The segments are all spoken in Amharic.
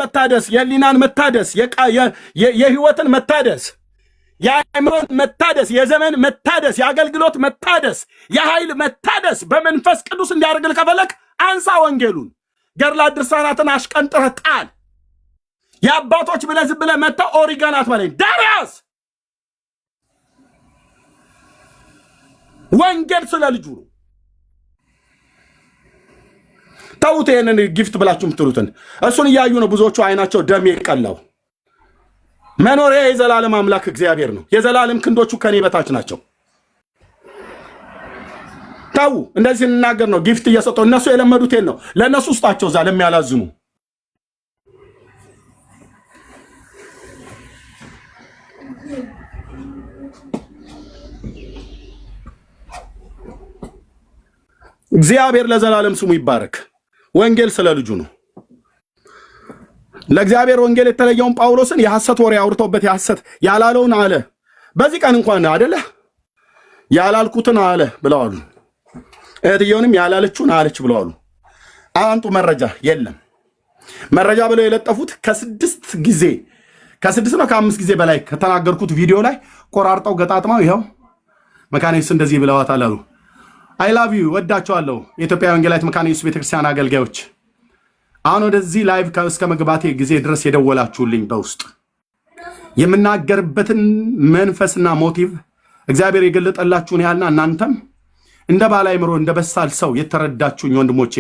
መታደስ፣ የሊናን መታደስ፣ የህይወትን መታደስ፣ የአእምሮን መታደስ፣ የዘመን መታደስ፣ የአገልግሎት መታደስ፣ የኃይል መታደስ በመንፈስ ቅዱስ እንዲያደርግልህ ከፈለክ አንሳ ወንጌሉን። ገድላት ድርሳናትን አሽቀንጥረህ ጣል። የአባቶች ብለህ ዝም ብለህ መጥተህ ኦሪጋን አትበለኝ። ዳርያስ ወንጌል ስለ ልጁ ነው። ተውት። ይሄንን ጊፍት ብላችሁ የምትሉትን እሱን እያዩ ነው ብዙዎቹ አይናቸው ደም የቀላው። መኖሪያ የዘላለም አምላክ እግዚአብሔር ነው። የዘላለም ክንዶቹ ከኔ በታች ናቸው። ታው እንደዚህ እንናገር ነው። ጊፍት እየሰጠው እነሱ የለመዱት ነው። ለነሱ ውስጣቸው እዛ ለሚያላዝኑ እግዚአብሔር ለዘላለም ስሙ ይባረክ። ወንጌል ስለ ልጁ ነው። ለእግዚአብሔር ወንጌል የተለየውን ጳውሎስን የሐሰት ወሬ አውርቶበት የሐሰት ያላለውን አለ። በዚህ ቀን እንኳን አይደለ ያላልኩትን አለ ብለዋሉ። እህትየውንም ያላለችውን አለች ብለዋሉ። አንጡ መረጃ የለም። መረጃ ብለው የለጠፉት ከ6 ነው ከ5 ጊዜ በላይ ከተናገርኩት ቪዲዮ ላይ ቆራርጠው ገጣጥመው ይኸው መካነ ኢየሱስ እንደዚህ ብለዋታል አሉ። አይ ላቭ ዩ ወዳቸዋለሁ። የኢትዮጵያ ወንጌላዊት መካነ ኢየሱስ ቤተክርስቲያን አገልጋዮች አሁን ወደዚህ ላይቭ እስከ መግባቴ ጊዜ ድረስ የደወላችሁልኝ በውስጥ የምናገርበትን መንፈስና ሞቲቭ እግዚአብሔር የገለጠላችሁን ያልና እናንተም እንደ ባለ አእምሮ እንደ በሳል ሰው የተረዳችሁኝ ወንድሞቼ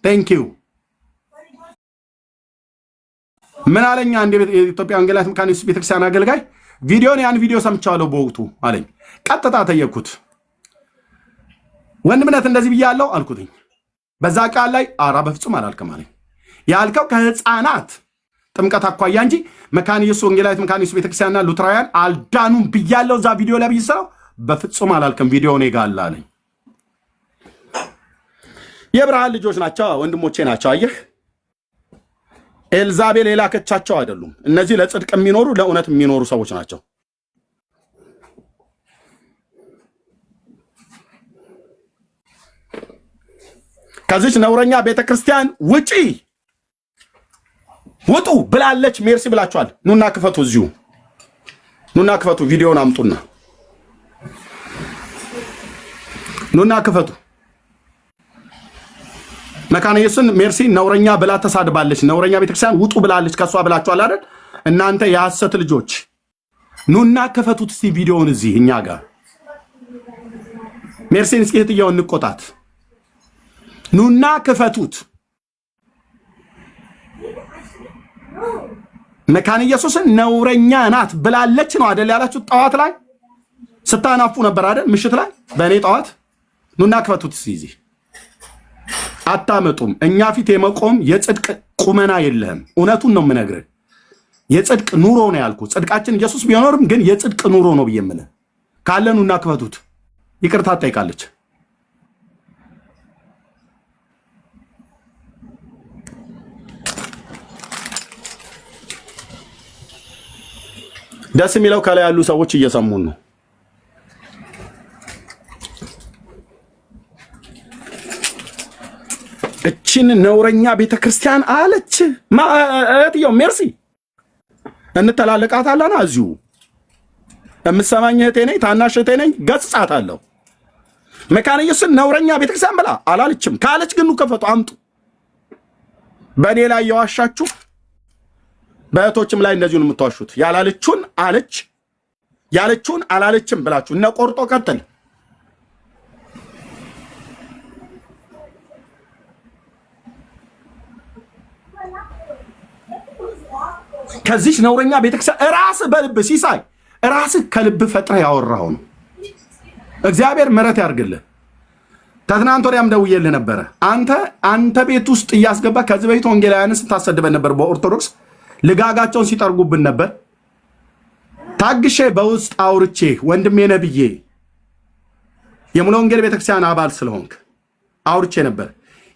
ቴንክ ዩ። ምን አለኝ አንድ የኢትዮጵያ ወንጌላዊት መካነ ኢየሱስ ቤተክርስቲያን አገልጋይ ያን ቪዲዮ ሰምቻለሁ በወቅቱ አለኝ። ቀጥታ ጠየቅኩት። ወንድምነት እንደዚህ ብያለሁ አልኩትኝ። በዛ ቃል ላይ አራ በፍጹም አላልክም አለኝ። ያልከው ከህፃናት ጥምቀት አኳያ እንጂ መካነ ኢየሱስ ወንጌላዊት መካነ ኢየሱስ ቤተክርስቲያንና ሉትራውያን አልዳኑም ብያለሁ እዛ ቪዲዮ ላይ ብይሰራው በፍጹም አላልክም። ቪዲዮ እኔ ጋር አለ አለኝ። የብርሃን ልጆች ናቸው፣ ወንድሞቼ ናቸው። አየህ ኤልዛቤል የላከቻቸው አይደሉም። እነዚህ ለጽድቅ የሚኖሩ ለእውነት የሚኖሩ ሰዎች ናቸው። ከዚች ነውረኛ ቤተክርስቲያን ውጡ ብላለች። ሜርሲ ብላችኋል። ኑና ክፈቱ፣ እዚሁ ኑና ክፈቱ። ቪዲዮውን አምጡና ኑና ክፈቱ። መካነ ኢየሱስን ሜርሲ ነውረኛ ብላ ተሳድባለች። ነውረኛ ቤተክርስቲያን ውጡ ብላለች። ከሷ ብላችኋል አይደል? እናንተ የሐሰት ልጆች ኑና ክፈቱት እስቲ ቪዲዮውን እዚህ እኛ ጋር ሜርሲን እስኪ እህትየውን እንቆጣት። ኑና ክፈቱት። መካነ ኢየሱስን ነውረኛ ናት ብላለች ነው አይደል ያላችሁ? ጠዋት ላይ ስታናፉ ነበር አይደል? ምሽት ላይ በእኔ ጠዋት ኑና ክፈቱት እዚህ አታመጡም። እኛ ፊት የመቆም የጽድቅ ቁመና የለህም። እውነቱን ነው የምነግርህ። የጽድቅ ኑሮ ነው ያልኩ። ጽድቃችን ኢየሱስ ቢኖርም ግን የጽድቅ ኑሮ ነው ብዬ የምልህ ካለ ኑና ክፈቱት። ይቅርታ ትጠይቃለች። ደስ የሚለው ከላይ ያሉ ሰዎች እየሰሙን ነው። እቺን ነውረኛ ቤተክርስቲያን አለች እህትየው ሜርሲ እንተላለቃታለና እዚሁ የምትሰማኝ እህቴ ነኝ፣ ታናሽ እህቴ ነኝ። ገጽጻታለሁ። መካነ ኢየሱስን ነውረኛ ቤተክርስቲያን ብላ አላለችም። ካለች ግን ከፈቱ አምጡ። በእኔ ላይ የዋሻችሁ በእህቶችም ላይ እንደዚሁ ነው የምትዋሹት። ያላለችውን አለች፣ ያለችውን አላለችም ብላችሁ እነ ቆርጦ ቀጥል ከዚህ ነውረኛ ቤተክርስቲያን ራስ በልብ ሲሳይ ራስ ከልብ ፈጥረ ያወራው ነው። እግዚአብሔር ምሕረት ያርግልህ። ተትናንት ወዲያም ደውዬልህ ነበረ። አንተ ቤት ውስጥ እያስገባ ከዚህ በፊት ወንጌላውያንን ስታሰድበን ነበር። በኦርቶዶክስ ልጋጋቸውን ሲጠርጉብን ነበር። ታግሼ በውስጥ አውርቼ ወንድሜ ነብዬ የሙሉ ወንጌል ቤተክርስቲያን አባል ስለሆንክ አውርቼ ነበር።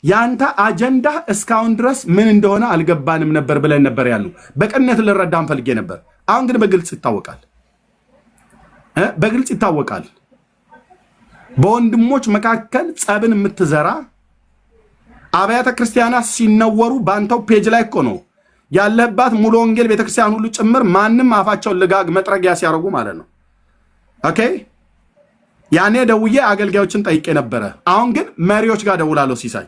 ያንተ አጀንዳ እስካሁን ድረስ ምን እንደሆነ አልገባንም ነበር ብለን ነበር ያሉ። በቅንነት ልረዳን ፈልጌ ነበር። አሁን ግን በግልጽ ይታወቃል። በግልጽ ይታወቃል። በወንድሞች መካከል ጸብን የምትዘራ አብያተ ክርስቲያናት ሲነወሩ ባንተው ፔጅ ላይ እኮ ነው ያለህባት ሙሉ ወንጌል ቤተክርስቲያን ሁሉ ጭምር ማንም አፋቸውን ልጋግ መጥረጊያ ሲያደርጉ ማለት ነው። ኦኬ ያኔ ደውዬ አገልጋዮችን ጠይቄ ነበረ። አሁን ግን መሪዎች ጋር ደውላለሁ። ሲሳይ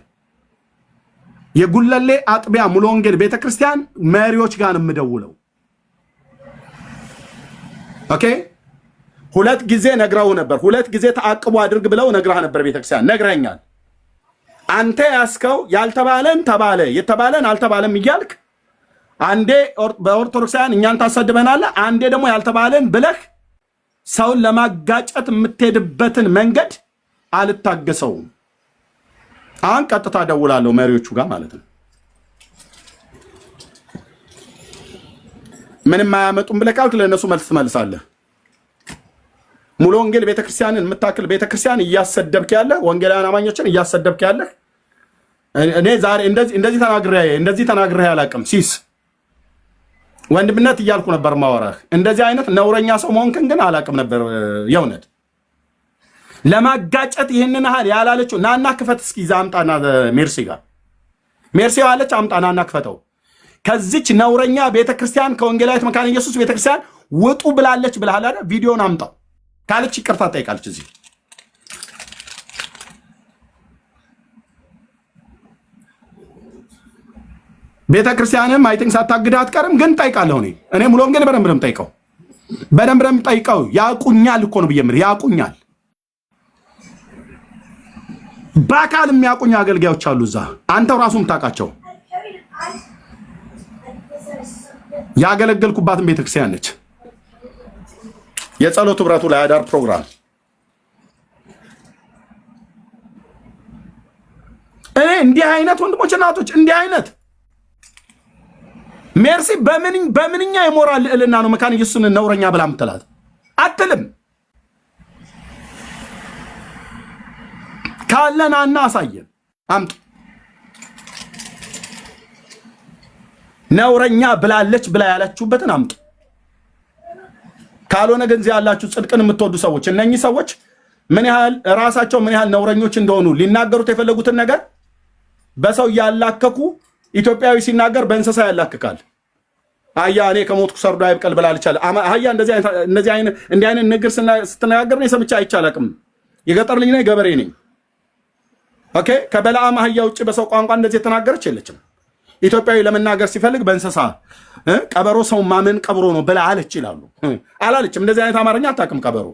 የጉለሌ አጥቢያ ሙሉ ወንጌል ቤተክርስቲያን መሪዎች ጋር ነው የምደውለው። ኦኬ ሁለት ጊዜ ነግራው ነበር። ሁለት ጊዜ ተአቅቦ አድርግ ብለው ነግራህ ነበር። ቤተክርስቲያን ነግረኛል። አንተ ያስከው ያልተባለን ተባለ የተባለን አልተባለም እያልክ አንዴ በኦርቶዶክሳውያን እኛን ታሰድበናለህ፣ አንዴ ደግሞ ያልተባለን ብለህ ሰውን ለማጋጨት የምትሄድበትን መንገድ አልታገሰውም። አሁን ቀጥታ ደውላለሁ መሪዎቹ ጋር ማለት ነው። ምንም አያመጡም ብለህ ካልክ ለእነሱ መልስ ትመልሳለህ። ሙሉ ወንጌል ቤተክርስቲያንን የምታክል ቤተክርስቲያን እያሰደብክ ያለህ፣ ወንጌላውያን አማኞችን እያሰደብክ ያለህ። እኔ ዛሬ እንደዚህ ተናግሬ አላውቅም። ሲስ ወንድምነት እያልኩ ነበር ማወራህ። እንደዚህ አይነት ነውረኛ ሰው መሆንክን ግን አላውቅም ነበር። የእውነት ለማጋጨት ይህንን ያህል ያላለችው ናና ክፈት እስኪ ይዛ አምጣና ሜርሲ ጋር ሜርሲ ያለች አምጣ ናና ክፈተው። ከዚች ነውረኛ ቤተክርስቲያን ከወንጌላዊት መካነ ኢየሱስ ቤተክርስቲያን ውጡ ብላለች ብለሃል አይደል? ቪዲዮን አምጣው ካለች ይቅርታ ጠይቃለች። እዚህ ቤተክርስቲያንም አይ ቲንክ ሳታግድ አትቀርም፣ ግን ጠይቃለሁ። እኔ ሙሉ ወንጌል በደንብ ነው ጠይቀው፣ በደንብ ነው ጠይቀው። ያቁኛል እኮ ነው ብየምር ያቁኛል። በአካል የሚያቁኝ አገልጋዮች አሉ እዛ፣ አንተው ራሱ የምታውቃቸው። ያገለገልኩባትን ቤተክርስቲያን ነች። የጸሎት ህብረቱ ላይ አዳር ፕሮግራም እኔ እንዲህ አይነት ወንድሞች እናቶች እንዲህ አይነት ሜርሲ በምንኛ የሞራል ልዕልና ነው መካነ ኢየሱስን ነውረኛ ብላ ምትላት? አትልም። ካለናና አሳየን አምጥ። ነውረኛ ብላለች ብላ ያላችሁበትን አምጥ። ካልሆነ ግን እዚህ ያላችሁ ጽድቅን የምትወዱ ሰዎች እነኚህ ሰዎች ምን ያህል ነውረኞች እንደሆኑ ሊናገሩት የፈለጉትን ነገር በሰው ያላከኩ ኢትዮጵያዊ ሲናገር በእንስሳ ያላክካል። አያ እኔ ከሞትኩ ሰርዶ አይብቀል ብላለች አለ። አያ እንዲህ አይነት ንግር ስትነጋገር ነው ሰምቼ አይቻላቅም። የገጠር ልጅ ነኝ፣ ገበሬ ነኝ። ኦኬ ከበለዓም አህያ ውጭ በሰው ቋንቋ እንደዚህ የተናገረች የለችም። ኢትዮጵያዊ ለመናገር ሲፈልግ በእንስሳ ቀበሮ ሰው ማመን ቀብሮ ነው ብላ አለች ይላሉ። አላለችም። እንደዚህ አይነት አማርኛ አታውቅም። ቀበሮ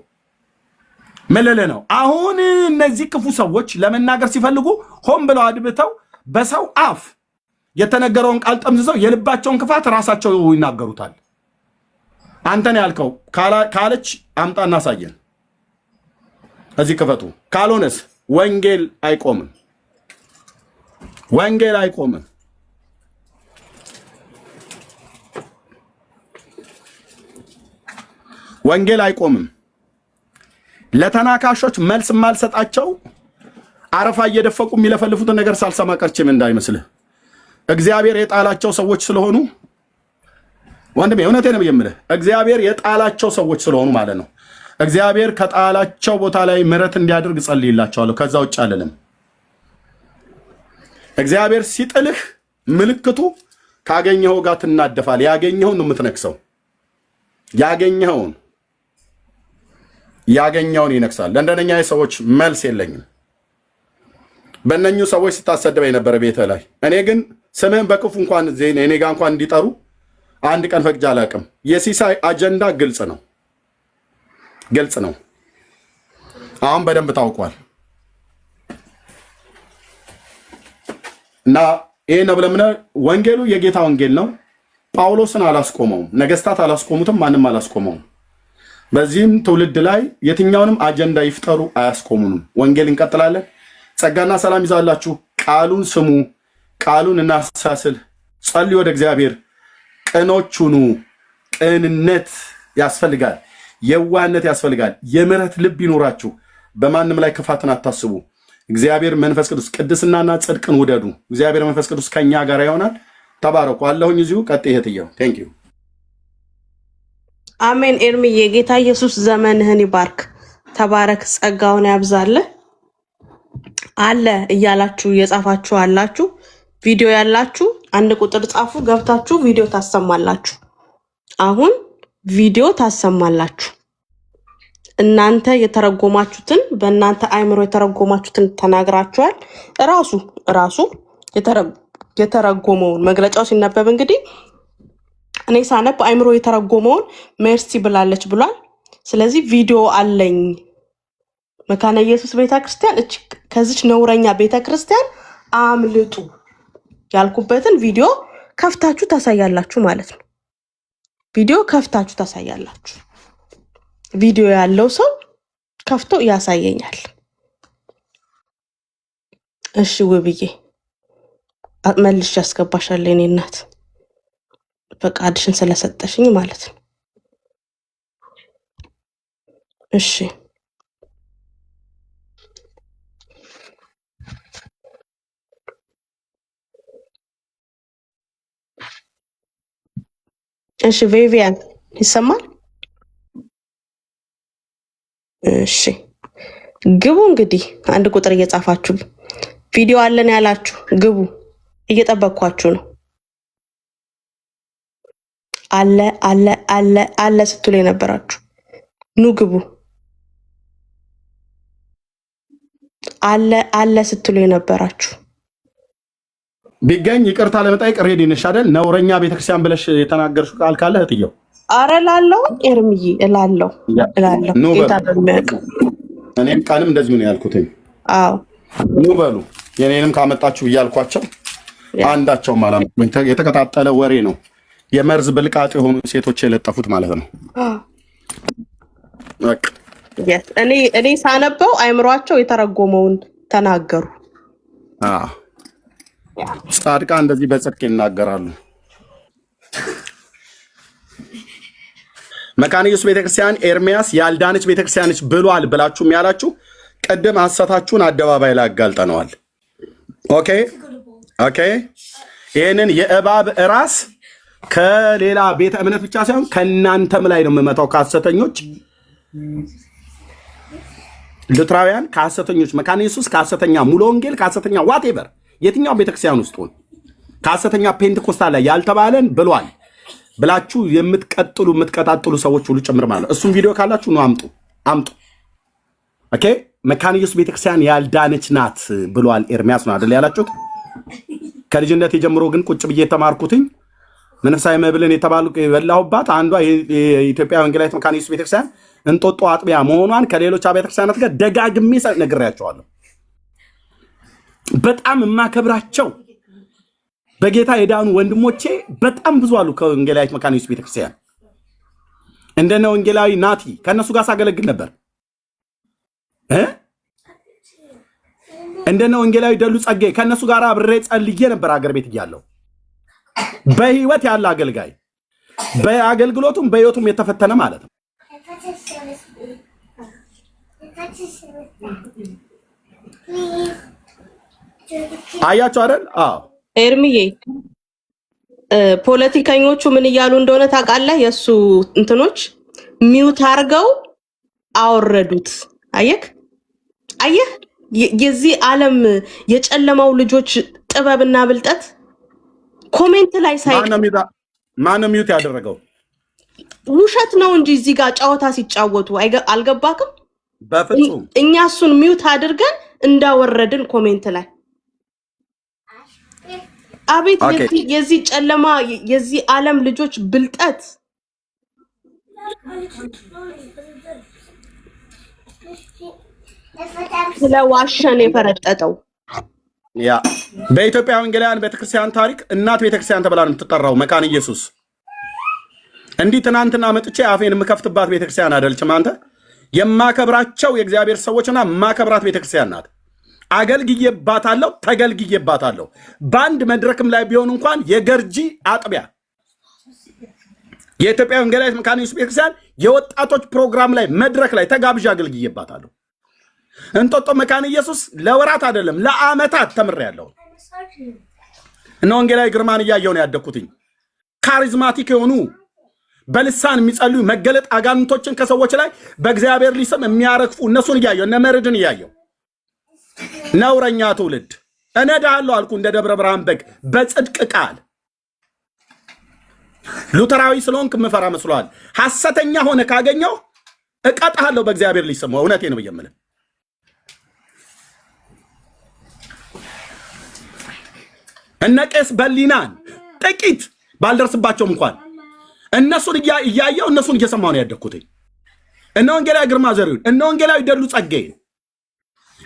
መለለ ነው። አሁን እነዚህ ክፉ ሰዎች ለመናገር ሲፈልጉ ሆን ብለው አድብተው በሰው አፍ የተነገረውን ቃል ጠምዝዘው የልባቸውን ክፋት ራሳቸው ይናገሩታል። አንተን ያልከው ካለች አምጣ እናሳየን። እዚህ ክፈቱ። ካልሆነስ ወንጌል አይቆምም። ወንጌል አይቆምም። ወንጌል አይቆምም። ለተናካሾች መልስ ማልሰጣቸው አረፋ እየደፈቁ የሚለፈልፉትን ነገር ሳልሰማ ቀርቼም እንዳይመስልህ። እግዚአብሔር የጣላቸው ሰዎች ስለሆኑ ወንድሜ እውነቴን ነው የምልህ፣ እግዚአብሔር የጣላቸው ሰዎች ስለሆኑ ማለት ነው። እግዚአብሔር ከጣላቸው ቦታ ላይ ምሕረት እንዲያደርግ ጸልይላቸዋለሁ። ከዛ ውጭ አልልም። እግዚአብሔር ሲጥልህ ምልክቱ ካገኘኸው ጋር ትናደፋል። ያገኘኸውን ነው የምትነክሰው። ያገኘውን ይነክሳል። ለእንደነኛ ሰዎች መልስ የለኝም። በእነኙ ሰዎች ስታሰድበኝ ነበረ ቤተ ላይ። እኔ ግን ስምህን በክፉ እንኳን እኔ ጋር እንኳን እንዲጠሩ አንድ ቀን ፈቅጄ አላውቅም። የሲሳይ አጀንዳ ግልጽ ነው። አሁን በደንብ ታውቋል። እና ይሄ ነው ብለምነ ወንጌሉ የጌታ ወንጌል ነው። ጳውሎስን አላስቆመውም፣ ነገስታት አላስቆሙትም፣ ማንም አላስቆመውም። በዚህም ትውልድ ላይ የትኛውንም አጀንዳ ይፍጠሩ አያስቆሙንም። ወንጌል እንቀጥላለን። ጸጋና ሰላም ይዛላችሁ። ቃሉን ስሙ፣ ቃሉን እናሳስል። ጸልዩ ወደ እግዚአብሔር። ቅኖች ሁኑ። ቅንነት ያስፈልጋል፣ የዋህነት ያስፈልጋል። የምሕረት ልብ ይኖራችሁ። በማንም ላይ ክፋትን አታስቡ። እግዚአብሔር መንፈስ ቅዱስ ቅድስናና ጽድቅን ውደዱ። እግዚአብሔር መንፈስ ቅዱስ ከኛ ጋር ይሆናል። ተባረኩ። አለሁኝ እዚሁ ቀጥ ይሄትየው ቴንክ ዩ አሜን። ኤርሚዬ ጌታ ኢየሱስ ዘመንህን ይባርክ። ተባረክ፣ ጸጋውን ያብዛልህ። አለ እያላችሁ የጻፋችሁ አላችሁ። ቪዲዮ ያላችሁ አንድ ቁጥር ጻፉ። ገብታችሁ ቪዲዮ ታሰማላችሁ። አሁን ቪዲዮ ታሰማላችሁ። እናንተ የተረጎማችሁትን በእናንተ አይምሮ የተረጎማችሁትን ተናግራችኋል። ራሱ የተረጎመውን መግለጫው ሲነበብ እንግዲህ እኔ ሳነብ አይምሮ የተረጎመውን ሜርሲ ብላለች ብሏል። ስለዚህ ቪዲዮ አለኝ። መካነ ኢየሱስ ቤተክርስቲያን ከዚች ነውረኛ ቤተክርስቲያን አምልጡ ያልኩበትን ቪዲዮ ከፍታችሁ ታሳያላችሁ ማለት ነው። ቪዲዮ ከፍታችሁ ታሳያላችሁ። ቪዲዮ ያለው ሰው ከፍቶ ያሳየኛል። እሺ ውብዬ መልሽ ያስገባሻል። የኔ እናት ፈቃድሽን ስለሰጠሽኝ ማለት ነው። እሺ እሺ ቪቪያን ይሰማል? እሺ ግቡ። እንግዲህ አንድ ቁጥር እየጻፋችሁ ቪዲዮ አለን ያላችሁ ግቡ። እየጠበቅኳችሁ ነው። አለ አለ አለ አለ ስትሉ የነበራችሁ ኑ ግቡ። አለ አለ ስትሉ የነበራችሁ ቢገኝ ይቅርታ ለመጠየቅ ሬዲ ነሽ አይደል? ነውረኛ ቤተክርስቲያን ብለሽ የተናገርሽው ቃል ካለ እህትየው። አረ ላለው ኤርምዬ እላለሁ ጌታ በሚያውቅ እኔም ቃልም እንደዚሁ ነው ያልኩትኝ። አዎ ኑ በሉ የኔንም ካመጣችሁ እያልኳቸው አንዳቸውም አላመጡኝ። የተቀጣጠለ ወሬ ነው። የመርዝ ብልቃጥ የሆኑ ሴቶች የለጠፉት ማለት ነው። እኔ ሳነበው አይምሯቸው የተረጎመውን ተናገሩ። ጻድቃን እንደዚህ በጽድቅ ይናገራሉ። መካነ ኢየሱስ ቤተክርስቲያን ኤርሚያስ ያልዳነች ቤተክርስቲያንች ብሏል ብላችሁም ያላችሁ ቀደም ሐሰታችሁን አደባባይ ላይ አጋልጠነዋል። ኦኬ ይሄንን የእባብ ራስ ከሌላ ቤተ እምነት ብቻ ሳይሆን ከናንተም ላይ ነው የምመታው። ከሐሰተኞች ሉትራውያን፣ ከሐሰተኞች መካነ ኢየሱስ፣ ከሐሰተኛ ሙሉ ወንጌል፣ ከሐሰተኛ ዋቴቨር የትኛው ቤተክርስቲያን ውስጥ ሆነ ከሐሰተኛ ፔንቴኮስታል ላይ ያልተባለን ብሏል ብላችሁ የምትቀጣጥሉ ሰዎች ሁሉ ጭምር ማለት ነው። እሱም ቪዲዮ ካላችሁ ነው አምጡ። ኦኬ መካነ ኢየሱስ ቤተክርስቲያን ያልዳነች ናት ብሏል ኤርሚያስ ነው አይደል ያላችሁት? ከልጅነት የጀምሮ ግን ቁጭ ብዬ የተማርኩትኝ መንፈሳዊ መብልን የተባሉ የበላሁባት አንዷ የኢትዮጵያ ወንጌላዊት መካነ ኢየሱስ ቤተክርስቲያን እንጦጦ አጥቢያ መሆኗን ከሌሎች አብያተ ክርስቲያናት ጋር ደጋግሜ ነግሬያቸዋለሁ። በጣም የማከብራቸው በጌታ የዳኑ ወንድሞቼ በጣም ብዙ አሉ። ከወንጌላዊት መካነ ኢየሱስ ቤተክርስቲያን እንደነ ወንጌላዊ ናቲ ከነሱ ጋር ሳገለግል ነበር። እንደነ ወንጌላዊ ደሉ ጸጋዬ ከነሱ ጋር አብሬ ጸልዬ ነበር አገር ቤት እያለሁ። በህይወት ያለ አገልጋይ በአገልግሎቱም በህይወቱም የተፈተነ ማለት ነው። አያችሁ አይደል? አዎ ኤርሚዬ ፖለቲከኞቹ ምን እያሉ እንደሆነ ታውቃለህ? የሱ እንትኖች ሚውት አርገው አወረዱት። አየህ የዚህ ዓለም የጨለማው ልጆች ጥበብና ብልጠት ኮሜንት ላይ ማነው ሚውት ያደረገው? ውሸት ነው እንጂ እዚህ ጋር ጨዋታ ሲጫወቱ አልገባክም? በፍጹም እኛ እሱን ሚውት አድርገን እንዳወረድን ኮሜንት ላይ አቤት የዚህ ጨለማ የዚህ ዓለም ልጆች ብልጠት። ስለዋሸን የፈረጠጠው ያ በኢትዮጵያ ወንጌላውያን ቤተክርስቲያን ታሪክ እናት ቤተክርስቲያን ተብላ ነው የምትጠራው መካነ ኢየሱስ። እንዲህ ትናንትና መጥቼ አፌን የምከፍትባት ቤተክርስቲያን አይደለችም። አንተ የማከብራቸው የእግዚአብሔር ሰዎችና የማከብራት ቤተክርስቲያን ናት። አገልግዬባታለሁ፣ ተገልግዬባታለሁ። በአንድ መድረክም ላይ ቢሆን እንኳን የገርጂ አጥቢያ የኢትዮጵያ ወንጌላዊት መካነ ኢየሱስ ቤተክርስቲያን የወጣቶች ፕሮግራም ላይ መድረክ ላይ ተጋብዣ አገልግዬባታለሁ። እንጦጦ መካነ ኢየሱስ ለወራት አይደለም ለዓመታት ተምሬያለሁ። እነ ወንጌላዊ ግርማን እያየሁ ነው ያደግኩትኝ። ካሪዝማቲክ የሆኑ በልሳን የሚጸልዩ መገለጥ አጋንንቶችን ከሰዎች ላይ በእግዚአብሔር ስም የሚያረግፉ እነሱን እያየሁ እነ መርድን እያየሁ ነውረኛ ትውልድ እነዳለሁ አልኩ እንደ ደብረ ብርሃን በግ በጽድቅ ቃል። ሉተራዊ ስለሆንክ ምፈራ መስሏል። ሐሰተኛ ሆነ ካገኘው እቀጣለሁ በእግዚአብሔር ልጅ ስም። እውነቴ ነው የምልህ። እነ ቄስ በሊናን ጥቂት ባልደርስባቸውም እንኳን እነሱን እያየው እነሱን እየሰማሁ ነው ያደግኩት። እነ ወንጌላዊ ግርማ ዘሪሁን፣ እነ ወንጌላዊ ደሉ ጸጋዬ፣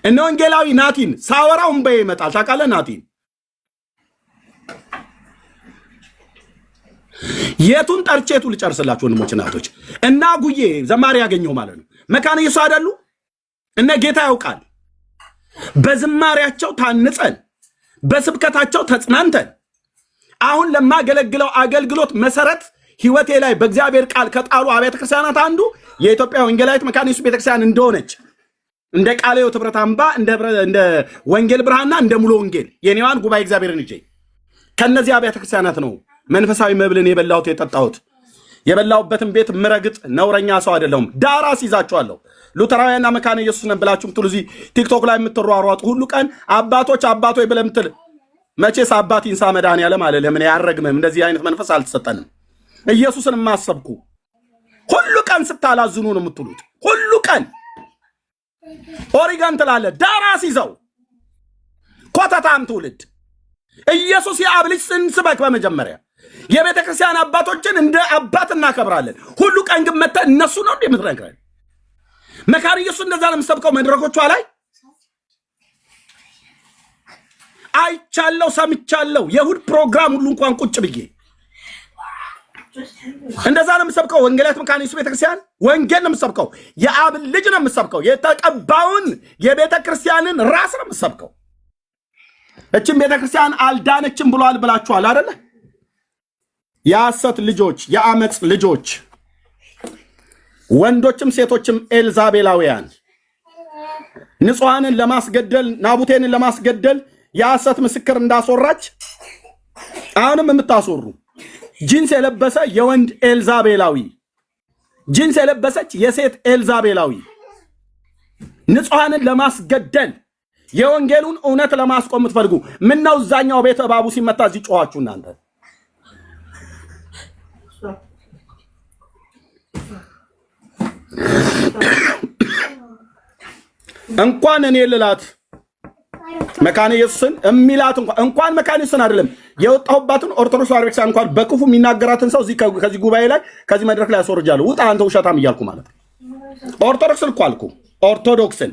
እነ ወንጌላዊ ናቲን ሳወራው እምባዬ ይመጣል። ታውቃለህ ናቲን የቱን ጠርቼቱ ልጨርስላችሁ ወንድሞች እናቶች። እና ጉዬ ዘማሪ ያገኘው ማለት ነው መካነ ኢየሱስ አይደሉ? እነ ጌታ ያውቃል በዝማሪያቸው ታንጸን በስብከታቸው ተጽናንተን አሁን ለማገለግለው አገልግሎት መሰረት ህይወቴ ላይ በእግዚአብሔር ቃል ከጣሉ አብያተ ክርስቲያናት አንዱ የኢትዮጵያ ወንጌላዊት መካነ ኢየሱስ ቤተክርስቲያን እንደሆነች እንደ ቃለ ሕይወት ህብረት አምባ እንደ ወንጌል ብርሃንና እንደ ሙሉ ወንጌል የኔዋን ጉባኤ እግዚአብሔርን ይዤ ከነዚህ አብያተ ክርስቲያናት ነው መንፈሳዊ መብልን የበላሁት የጠጣሁት። የበላሁበትን ቤት ምረግጥ ነውረኛ ሰው አይደለሁም። ዳራ ሲይዛችኋለሁ። ሉተራውያንና መካነ ኢየሱስ ነን ብላችሁ ምትሉ እዚህ ቲክቶክ ላይ የምትሯሯጡ ሁሉ ቀን አባቶች ብለህ ምትል መቼስ አባት ይንሳ መድኃኒዓለም አለ። ለምን ያረግምም? እንደዚህ አይነት መንፈስ አልተሰጠንም። ኢየሱስን ማሰብኩ ሁሉ ቀን ስታላዝኑ ነው የምትሉት። ሁሉ ቀን ኦሪጋን ትላለህ። ዳራ ሲይዘው ኮተታም ትውልድ ኢየሱስ የአብ ልጅ ስንስበክ በመጀመሪያ የቤተ ክርስቲያን አባቶችን እንደ አባት እናከብራለን። ሁሉ ቀን ግን መተህ እነሱ ነው እንደምትነግረን። መካነ ኢየሱስ እንደዛ ነው የምትሰብከው መድረኮቿ ላይ አይቻለሁ፣ ሰምቻለሁ። የእሑድ ፕሮግራም ሁሉ እንኳን ቁጭ ብዬ እንደዛ ነው የምትሰብከው። ወንጌላዊት መካነ ኢየሱስ ቤተክርስቲያን ወንጌል ነው የምትሰብከው። የአብ ልጅ ነው የምትሰብከው። የተቀባውን የቤተ ክርስቲያንን ራስ ነው የምትሰብከው። እቺም ቤተክርስቲያን አልዳነችም ብሏል ብላችኋል አይደለ? የሐሰት ልጆች፣ የአመጽ ልጆች፣ ወንዶችም ሴቶችም ኤልዛቤላውያን ንጹሐንን ለማስገደል ናቡቴንን ለማስገደል የሐሰት ምስክር እንዳስወራች አሁንም የምታስወሩ ጂንስ የለበሰ የወንድ ኤልዛቤላዊ፣ ጂንስ የለበሰች የሴት ኤልዛቤላዊ ንጹሐንን ለማስገደል የወንጌሉን እውነት ለማስቆም የምትፈልጉ ምነው እዛኛው ቤት እባቡ ሲመታ እዚህ ጮኻችሁ እናንተ? እንኳን እኔ ልላት መካነ ኢየሱስን እሚላት እንኳን መካነ ኢየሱስን አይደለም የወጣሁባትን ኦርቶዶክስ ቤተክርስቲያን እንኳን በክፉ የሚናገራትን ሰው እዚህ ከዚህ ጉባኤ ላይ ከዚህ መድረክ ላይ አስወርጃለሁ። ውጣ አንተ ውሸታም እያልኩ ማለት ነው። ኦርቶዶክስን እኮ አልኩ። ኦርቶዶክስን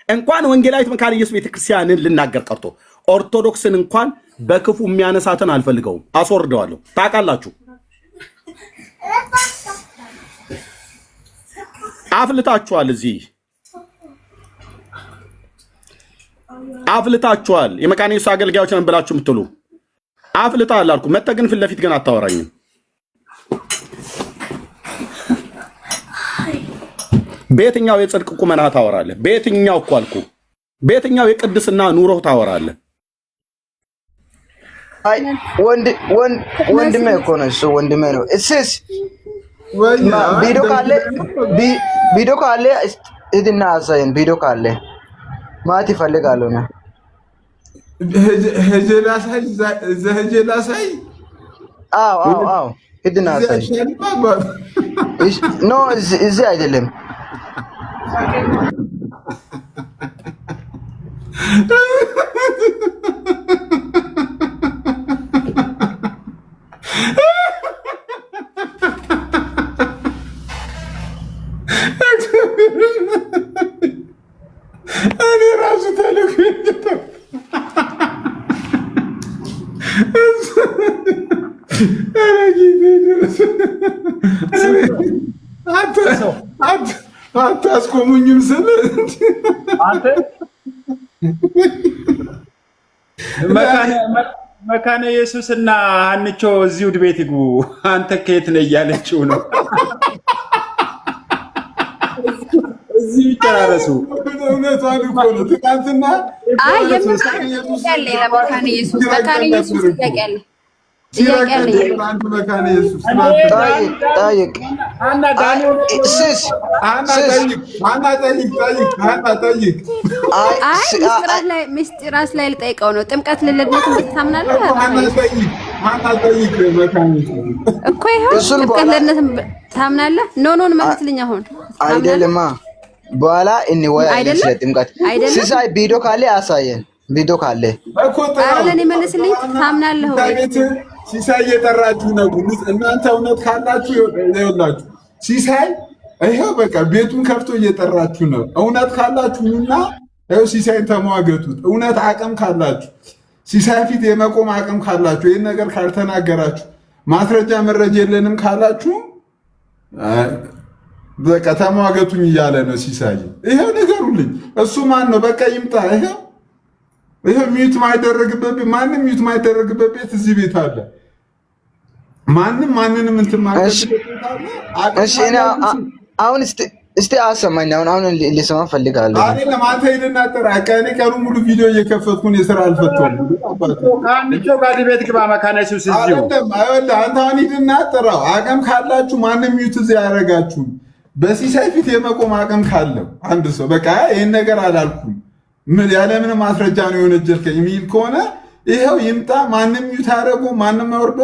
እንኳን ወንጌላዊት መካነ ኢየሱስ ቤተክርስቲያንን ልናገር ቀርቶ ኦርቶዶክስን እንኳን በክፉ የሚያነሳትን አልፈልገውም፣ አስወርደዋለሁ። ታውቃላችሁ። አፍልታችኋል፣ እዚህ አፍልታችኋል። የመካነ ኢየሱስ አገልጋዮች ነን ብላችሁ የምትሉ አፍልታል አልኩ። መተህ ግን ፊት ለፊት ግን አታወራኝም። በየትኛው የጽድቅ ቁመና ታወራለህ? በየትኛው እኮ አልኩ፣ በየትኛው የቅድስና ኑሮ ታወራለህ? አይ ወንድሜ እኮ ነው እሱ፣ ወንድሜ ነው። እሺ ቪዲዮ ካለ እድና አሳየን። ቪዲዮ ካለ ማት ይፈልጋለሁ ነው ሄጀላ ሳይ አዎ እድና አሳይ ኖ እዚህ አይደለም። እኔ ራሱ ተልኩ አታስቆሙኝም ስል መካነ ኢየሱስና አንቾ እዚሁ ቤት ይግቡ። አንተ ከየት ነህ እያለችው ነው። እዚህ ይጨራረሱ። እውነቷን እኮ ነው። ትናንትና መካነ ኢየሱስ ጥያቄ አለ። መካነ ኢየሱስ ጠይቅ አና ዳንኤል ስስ አና ጠይቅ ምስጢራስ ላይ ልጠይቀው ነው። ጥምቀት ልልነት ታምናለህ እኮ ይሄው ጥምቀት ልልነት ታምናለህ? ኖ መልስልኝ። አሁን አይደለማ በኋላ እንወያያለን ስለ ጥምቀት። ሲሳይ ቪዲዮ ካለ አሳየን። ቪዲዮ ካለ እኮ ለኔ መልስልኝ። ታምናለህ ወይ? ሲሳይ እየጠራችሁ ነው። እናንተ እውነት ካላችሁ ይኸውላችሁ ሲሳይ ይኸው በቃ ቤቱን ከፍቶ እየጠራችሁ ነው። እውነት ካላችሁና ይኸው ሲሳይን ተሟገቱት። እውነት አቅም ካላችሁ ሲሳይ ፊት የመቆም አቅም ካላችሁ ይህን ነገር ካልተናገራችሁ ማስረጃ መረጃ የለንም ካላችሁ በቃ ተሟገቱኝ እያለ ነው ሲሳይ። ይኸው ንገሩልኝ። እሱ ማን ነው? በቃ ይምጣ። ይኸው ሚዩት ማይደረግበት ማንም ሚዩት ማይደረግበት ቤት እዚህ ቤት አለ። ማንንም እንትን ማለት እሺ። አሁን እስቲ አሰማኝ። አሁን ሊሰማ ፈልጋለሁ። አይደለም አንተ ሄደና ጥራ። እኔ ቀኑ ሙሉ ቪዲዮ እየከፈትኩኝ የስራ አልፈቷል። አንቺ ጋር ቤት ግባ መካነ ኢየሱስ እዚሁ አይደለም። አንተ አሁን ሄደና ጥራው። አቅም ካላችሁ ማንም ሚዩት እዚህ ያደርጋችሁ። በሲሳይ ፊት የመቆም አቅም ካለው አንድ ሰው በቃ ይሄን ነገር አላልኩም ያለምንም ማስረጃ ነው የወነጀልከኝ የሚል ከሆነ ይኸው ይምጣ። ማንም ሚዩት አደረጉ ማንም አይወርዶ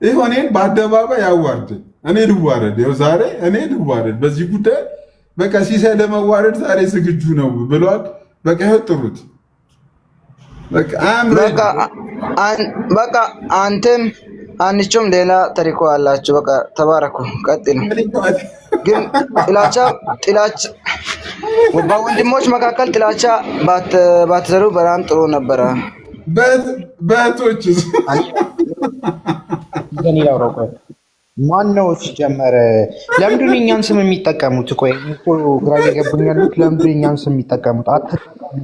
ይኸው እኔን በአደባባይ ያዋርድ። እኔ ልዋረድ። ይኸው ዛሬ እኔ ልዋረድ በዚህ ጉዳይ በቃ ሲሳይ ለመዋረድ ዛሬ ዝግጁ ነው ብሏል። በቃ ይኸው ጥሩት። በቃ አንተም አንቺም ሌላ ተሪኮ አላችሁ። በቃ ተባረኩ። ቀጥል። ግን ጥላቻ በወንድሞች መካከል ጥላቻ ባትዘሩ በጣም ጥሩ ነበረ። በእህቶች ግን ያውረቀ ማን ነው ሲጀመር? ለምንድን ነው እኛን ስም የሚጠቀሙት? ቆይ እኮ ግራ እየገቡኝ ያሉት ለምንድን ነው እኛን ስም የሚጠቀሙት? አትጠቀሙ።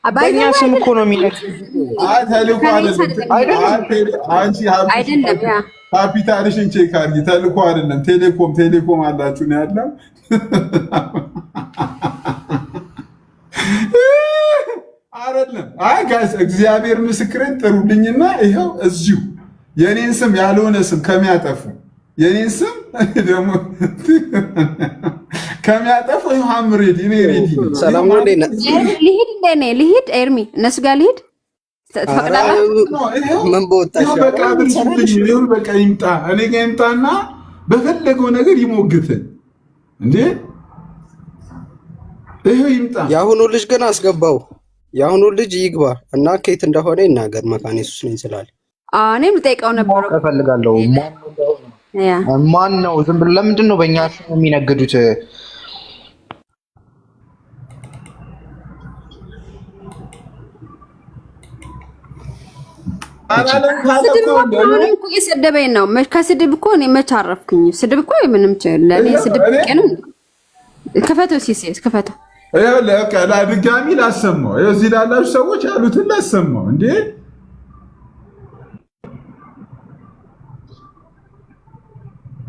በእኛ ስም እኮ ነው የሚነግሩት። አይደለም ካፒታልሽን ቼክ አድርጊ። ተልኮ አይደለም ቴሌኮም አላችሁ ነው ያለው። አይደለም ጋይስ፣ እግዚአብሔር ምስክርን ጥሩልኝና ይኸው እዚሁ የኔን ስም ያልሆነ ስም ከሚያጠፉ የኔን ስም ደግሞ ከሚያጠፉ ይሁን ሬዲ እኔ ሬዲ ሰላም ነው። ልሂድ ኤርሚ እነሱ ጋር ልሂድ። ምን በወጣሽ በቃ ይምጣ። እኔ ጋር ይምጣና በፈለገው ነገር ይሞግተን እንዴ። ይሄው ይምጣ። የአሁኑ ልጅ ግን አስገባው። የአሁኑ ልጅ ይግባ እና ከየት እንደሆነ ይናገር። መካነ ኢየሱስ ነኝ ስላለ እኔም ልጠይቀው ነበር እፈልጋለሁ። ማን ነው? ዝም ብሎ ለምንድን ነው በእኛ ስም የሚነግዱት? እየሰደበኝ ነው። ከስድብ እኮ እኔ መች አረፍኩኝ? ስድብ እኮ ምንም ለእኔ ስድብ ነው። ክፈተው ሲሴስ ክፈተው። ድጋሚ ላሰማው። እዚህ ላላችሁ ሰዎች ያሉትን ላሰማው እንዴ።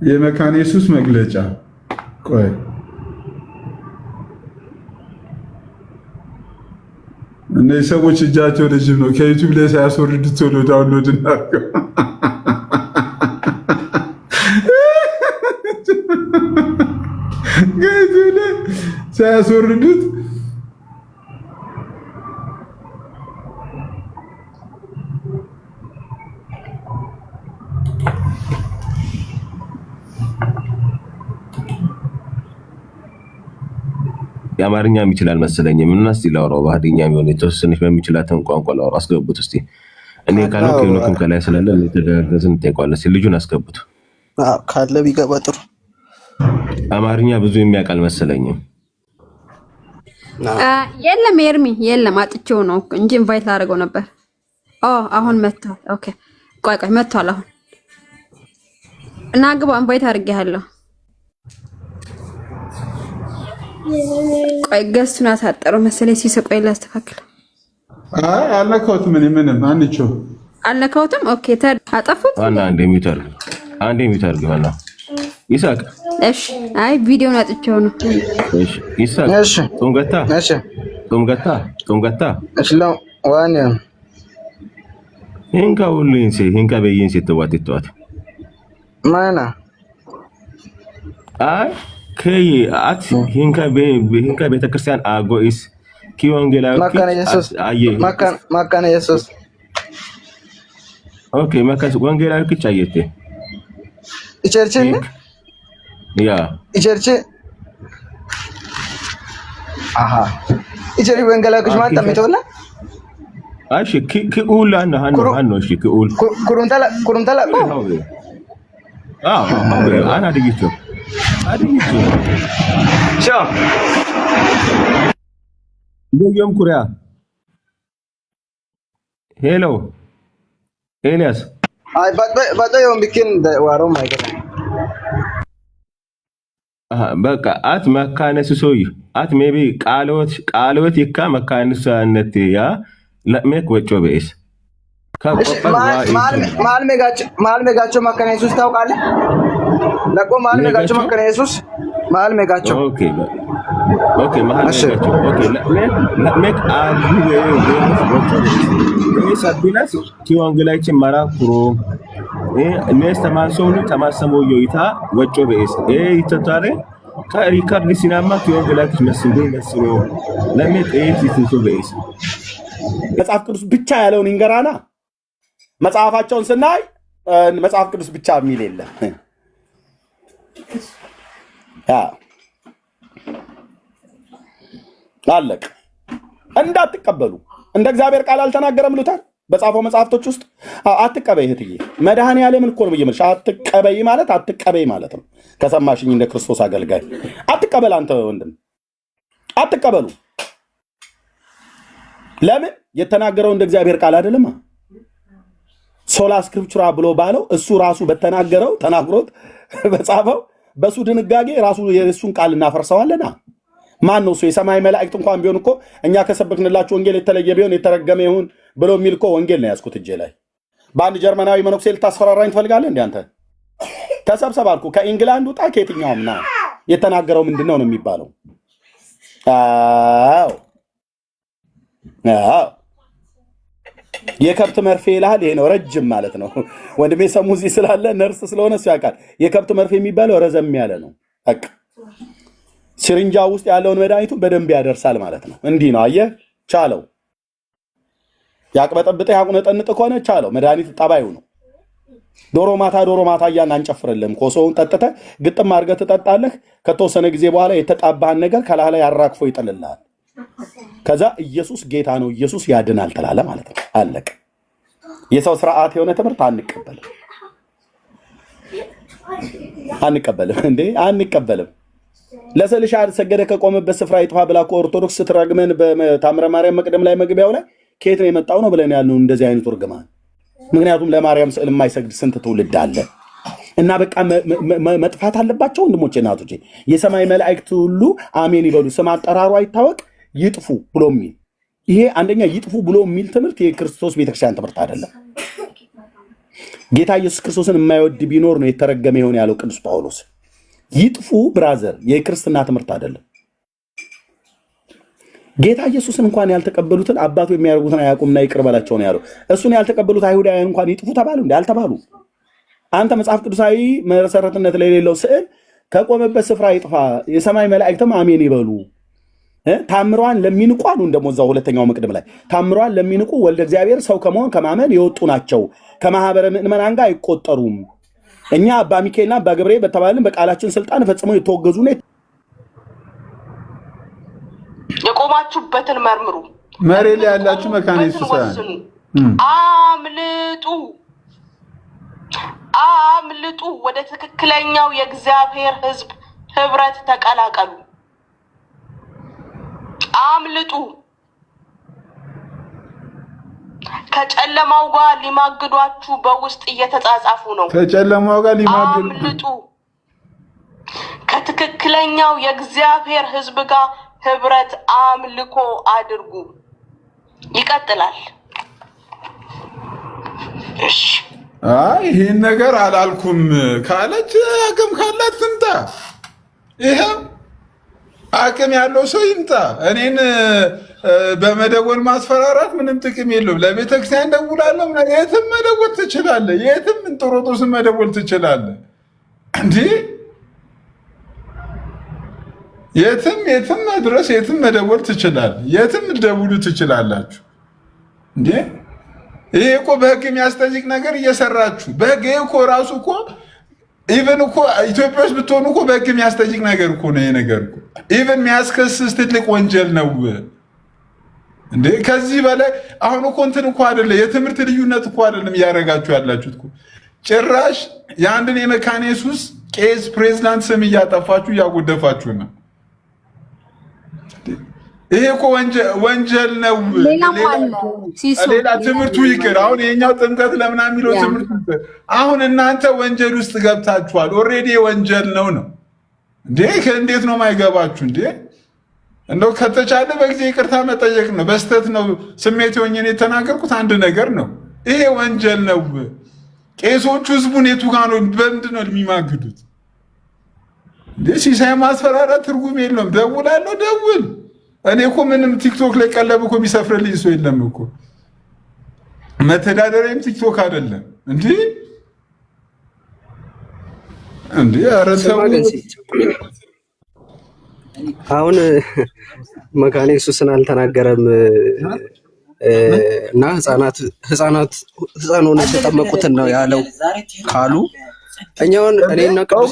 የመካነ ኢየሱስ መግለጫ ቆይ እነዚህ ሰዎች እጃቸው ረጅም ነው። ከዩቲዩብ ላይ ሳያስወርዱት ቶሎ ዳውንሎድ እናድርገው። ከዩቲዩብ ላይ ሳያስወርዱት የአማርኛም ይችላል መሰለኝም እና እስቲ ላውራው በሀዲኛም ቢሆን የተወሰነች በሚችላትን ቋንቋ ላውራው። አስገቡት እስቲ። እኔ ካለው ከዩኖክም ከላይ ስላለ የተጋገዝን እንጠይቀዋለን። እስቲ ልጁን አስገቡት ካለ ቢገባ ጥሩ። አማርኛ ብዙ የሚያውቃል መሰለኝም። የለም ኤርሚ የለም፣ አጥቼው ነው እንጂ ኢንቫይት ላደርገው ነበር። አሁን መጥቷል። ኦኬ ቆይ መጥቷል። አሁን እና ግባ፣ ኢንቫይት አድርጌሃለሁ። ቆይ ገዝቱን አሳጠረው መሰለኝ ሲሰቆይ ላስተካክል። አልነካሁትም። ምንም አንቺው አልነካሁትም። ኦኬ አጠፉት። አንዴ ሚውት አድርግ ማና ይሳቅ። እሺ አይ ቪዲዮውን አጥቼው ነው። እሺ ይሳቅ። እሺ ጡምገታ እሺ ለው ዋን hinka ullinsi hinka beyinsi tawatitwat mana ay kay at hinka ቤተክርስቲያን አጎኢስ ኪወንጌላዊ መካነ ኢየሱስ ኦኬ መካነ ወንጌላዊ ክጫየቴ ቸርችን ያ ቸርች አሃ ቸርች ወንጌላዊ ክሽ ማጣ ሚቶላ እሺ ክኡል አና እሺ ክኡል ኩሩንተላ አና አድግቾ ሻ እንደም ኩሪያ ሄሎ ኤልያስ አይ ባጣ የሆን ቢኪን ዋሮ ማይገራ በቃ አት መካነሱሶይ አት ሜቢ ቃሎት ይካ መካነሱነት ያ ለሜክ ወጮ በኤስ ማል ሜጋቸው መካነ ኢየሱስ ታውቃለህ? ለቆ ማል ሜጋቸው መካነ ኢየሱስ ማል ሜጋቸው ኦኬ ማል ሜጋቸው ኦኬ ለሜክ አሉ ወይ ሰቢናስ ኪዋንግላይች ማራኩሮ ኔስ ተማሰሙ ዮይታ ወጮ በኤስ ይተታረ ከሪካርድ ሲናማ ኪዋንግላይች መስሎ ለሜክ ይትንሱ በኤስ መጽሐፍ ቅዱስ ብቻ ያለውን ይንገራና መጽሐፋቸውን ስናይ መጽሐፍ ቅዱስ ብቻ የሚል የለም። አለቅ እንዳትቀበሉ እንደ እግዚአብሔር ቃል አልተናገረም ይሉታል በጻፈው መጽሐፍቶች ውስጥ አትቀበይ እህትዬ መድኃኒዓለምን እኮ ነው ብዬሽ አትቀበይ ማለት ነው። ከሰማሽኝ እንደ ክርስቶስ አገልጋይ አትቀበል። አንተ ወንድም አትቀበሉ። ለምን የተናገረው እንደ እግዚአብሔር ቃል አይደለም። ሶላ ስክሪፕቹራ ብሎ ባለው እሱ ራሱ በተናገረው ተናግሮት በጻፈው በሱ ድንጋጌ ራሱ የእሱን ቃል እናፈርሰዋለና ማን ነው እሱ? የሰማይ መላእክት እንኳን ቢሆን እኮ እኛ ከሰበክንላችሁ ወንጌል የተለየ ቢሆን የተረገመ ይሁን ብሎ የሚል እኮ ወንጌል ነው ያዝኩት እጄ ላይ። በአንድ ጀርመናዊ መነኩሴ ልታስፈራራኝ ትፈልጋለህ እንዴ አንተ? ተሰብሰብ አልኩ። ከኢንግላንድ ውጣ ከየትኛውም ና የተናገረው ምንድነው ነው የሚባለው? አዎ የከብት መርፌ ይላል። ይሄ ነው ረጅም ማለት ነው። ወንድሜ ሰሙ እዚህ ስላለ ነርስ ስለሆነ እሱ ያውቃል። የከብት መርፌ የሚባለው ረዘም ያለ ነው። በቃ ሲሪንጃ ውስጥ ያለውን መድኃኒቱ በደንብ ያደርሳል ማለት ነው። እንዲህ ነው አየህ። ቻለው ያቅበጠብጠ ያቁነጠንጥ ከሆነ ቻለው መድኃኒት ጠባዩ ነው። ዶሮ ማታ እያን አንጨፍርልም። ኮሶውን ጠጥተህ ግጥም አድርገህ ትጠጣለህ። ከተወሰነ ጊዜ በኋላ የተጣባህን ነገር ከላህ ላይ አራግፎ ይጥልልሃል። ከዛ ኢየሱስ ጌታ ነው ኢየሱስ ያድናል ተላለ ማለት ነው። አለቀ። የሰው ስርዓት የሆነ ትምህርት አንቀበልም እንዴ አንቀበልም። ለሰልሻ ሰገደ ከቆመበት ስፍራ ይጥፋ ብላ ኦርቶዶክስ ስትረግመን በታምረ ማርያም መቅደም ላይ መግቢያው ላይ ከየት ነው የመጣው ነው ብለን ያልነው እንደዚህ አይነት እርግማን። ምክንያቱም ለማርያም ስዕል የማይሰግድ ስንት ትውልድ አለ እና በቃ መጥፋት አለባቸው ወንድሞቼ እናቶቼ። የሰማይ መላእክት ሁሉ አሜን ይበሉ። ስም አጠራሩ አይታወቅ ይጥፉ ብሎ የሚል ይሄ አንደኛ ይጥፉ ብሎ የሚል ትምህርት የክርስቶስ ቤተክርስቲያን ትምህርት አይደለም። ጌታ ኢየሱስ ክርስቶስን የማይወድ ቢኖር ነው የተረገመ ይሆን ያለው ቅዱስ ጳውሎስ። ይጥፉ ብራዘር የክርስትና ትምህርት አይደለም። ጌታ ኢየሱስን እንኳን ያልተቀበሉትን አባቱ የሚያደርጉትን አያውቁምና ይቅር በላቸው ነው ያለው። እሱን ያልተቀበሉት አይሁዳውያን እንኳን ይጥፉ ተባሉ እንዴ? አልተባሉ። አንተ መጽሐፍ ቅዱሳዊ መሰረትነት ላይ የሌለው ስዕል ከቆመበት ስፍራ ይጥፋ፣ የሰማይ መላእክትም አሜን ይበሉ። ታምሯን ለሚንቁ አሉ ደግሞ እዛው ሁለተኛው መቅደም ላይ ታምሯን ለሚንቁ ወልደ እግዚአብሔር ሰው ከመሆን ከማመን የወጡ ናቸው፣ ከማህበረ ምእመናን ጋር አይቆጠሩም። እኛ አባ ሚካኤልና አባ ገብርኤል በተባልን በቃላችን ስልጣን ፈጽመው የተወገዙ ነው። የቆማችሁበትን መርምሩ። መሬት ላይ ያላችሁ መካነ ኢየሱሳን አምልጡ፣ ወደ ትክክለኛው የእግዚአብሔር ሕዝብ ህብረት ተቀላቀሉ። አምልጡ። ከጨለማው ጋር ሊማግዷችሁ በውስጥ እየተጻጻፉ ነው። ከጨለማው ጋር አምልጡ። ከትክክለኛው የእግዚአብሔር ሕዝብ ጋር ህብረት አምልኮ አድርጉ። ይቀጥላል። እሺ ይህን ነገር አላልኩም ካለች አቅም ካላት ትምጣ። ይሄ አቅም ያለው ሰው ይምጣ። እኔን በመደወል ማስፈራራት ምንም ጥቅም የለውም። ለቤተክርስቲያን ደውላለሁ፣ የትም መደወል ትችላለህ። የትም እንጦሮጦስን መደወል ትችላለህ እንዴ! የትም መድረስ፣ የትም መደወል ትችላለህ። የትም ልደውሉ ትችላላችሁ እንዴ! ይሄ እኮ በህግ የሚያስጠይቅ ነገር እየሰራችሁ በህግ እኮ ራሱ እኮ ኢቨን እኮ ኢትዮጵያ ውስጥ ብትሆኑ እኮ በህግ የሚያስጠይቅ ነገር እኮ ነው። ይሄ ነገር እኮ ኢቨን የሚያስከስስ ትልቅ ወንጀል ነው እንዴ! ከዚህ በላይ አሁን እኮ እንትን እኮ አይደለም፣ የትምህርት ልዩነት እኮ አይደለም እያደረጋችሁ ያላችሁት እኮ ጭራሽ የአንድን የመካነ ኢየሱስ ቄስ ፕሬዝዳንት ስም እያጠፋችሁ እያጎደፋችሁ ነው። ይሄ እኮ ወንጀል ነው። ሌላ ትምህርቱ ይቅር። አሁን የኛው ጥምቀት ለምና የሚለው ትምህርቱ ይቅር። አሁን እናንተ ወንጀል ውስጥ ገብታችኋል። ኦልሬዲ ወንጀል ነው እንዴ! እንዴት ነው ማይገባችሁ እንዴ? እንደው ከተቻለ በጊዜ ይቅርታ መጠየቅ ነው። በስተት ነው ስሜት ሆኜን የተናገርኩት አንድ ነገር ነው። ይሄ ወንጀል ነው። ቄሶቹ ህዝቡን የቱ ጋር ነው በምንድን ነው የሚማግዱት እንዴ? ሲሳይ ማስፈራራት ትርጉም የለውም። ደውላለሁ፣ ደውል። እኔ እኮ ምንም ቲክቶክ ላይ ቀለብ እኮ የሚሰፍርልኝ ሰው የለም እኮ። መተዳደሪያም ቲክቶክ አይደለም እንዴ! ኧረ ተው። አሁን መካነ ኢየሱስን አልተናገረም እና ህፃኑን የተጠመቁትን ነው ያለው ካሉ እኛውን እኔና ቅዱስ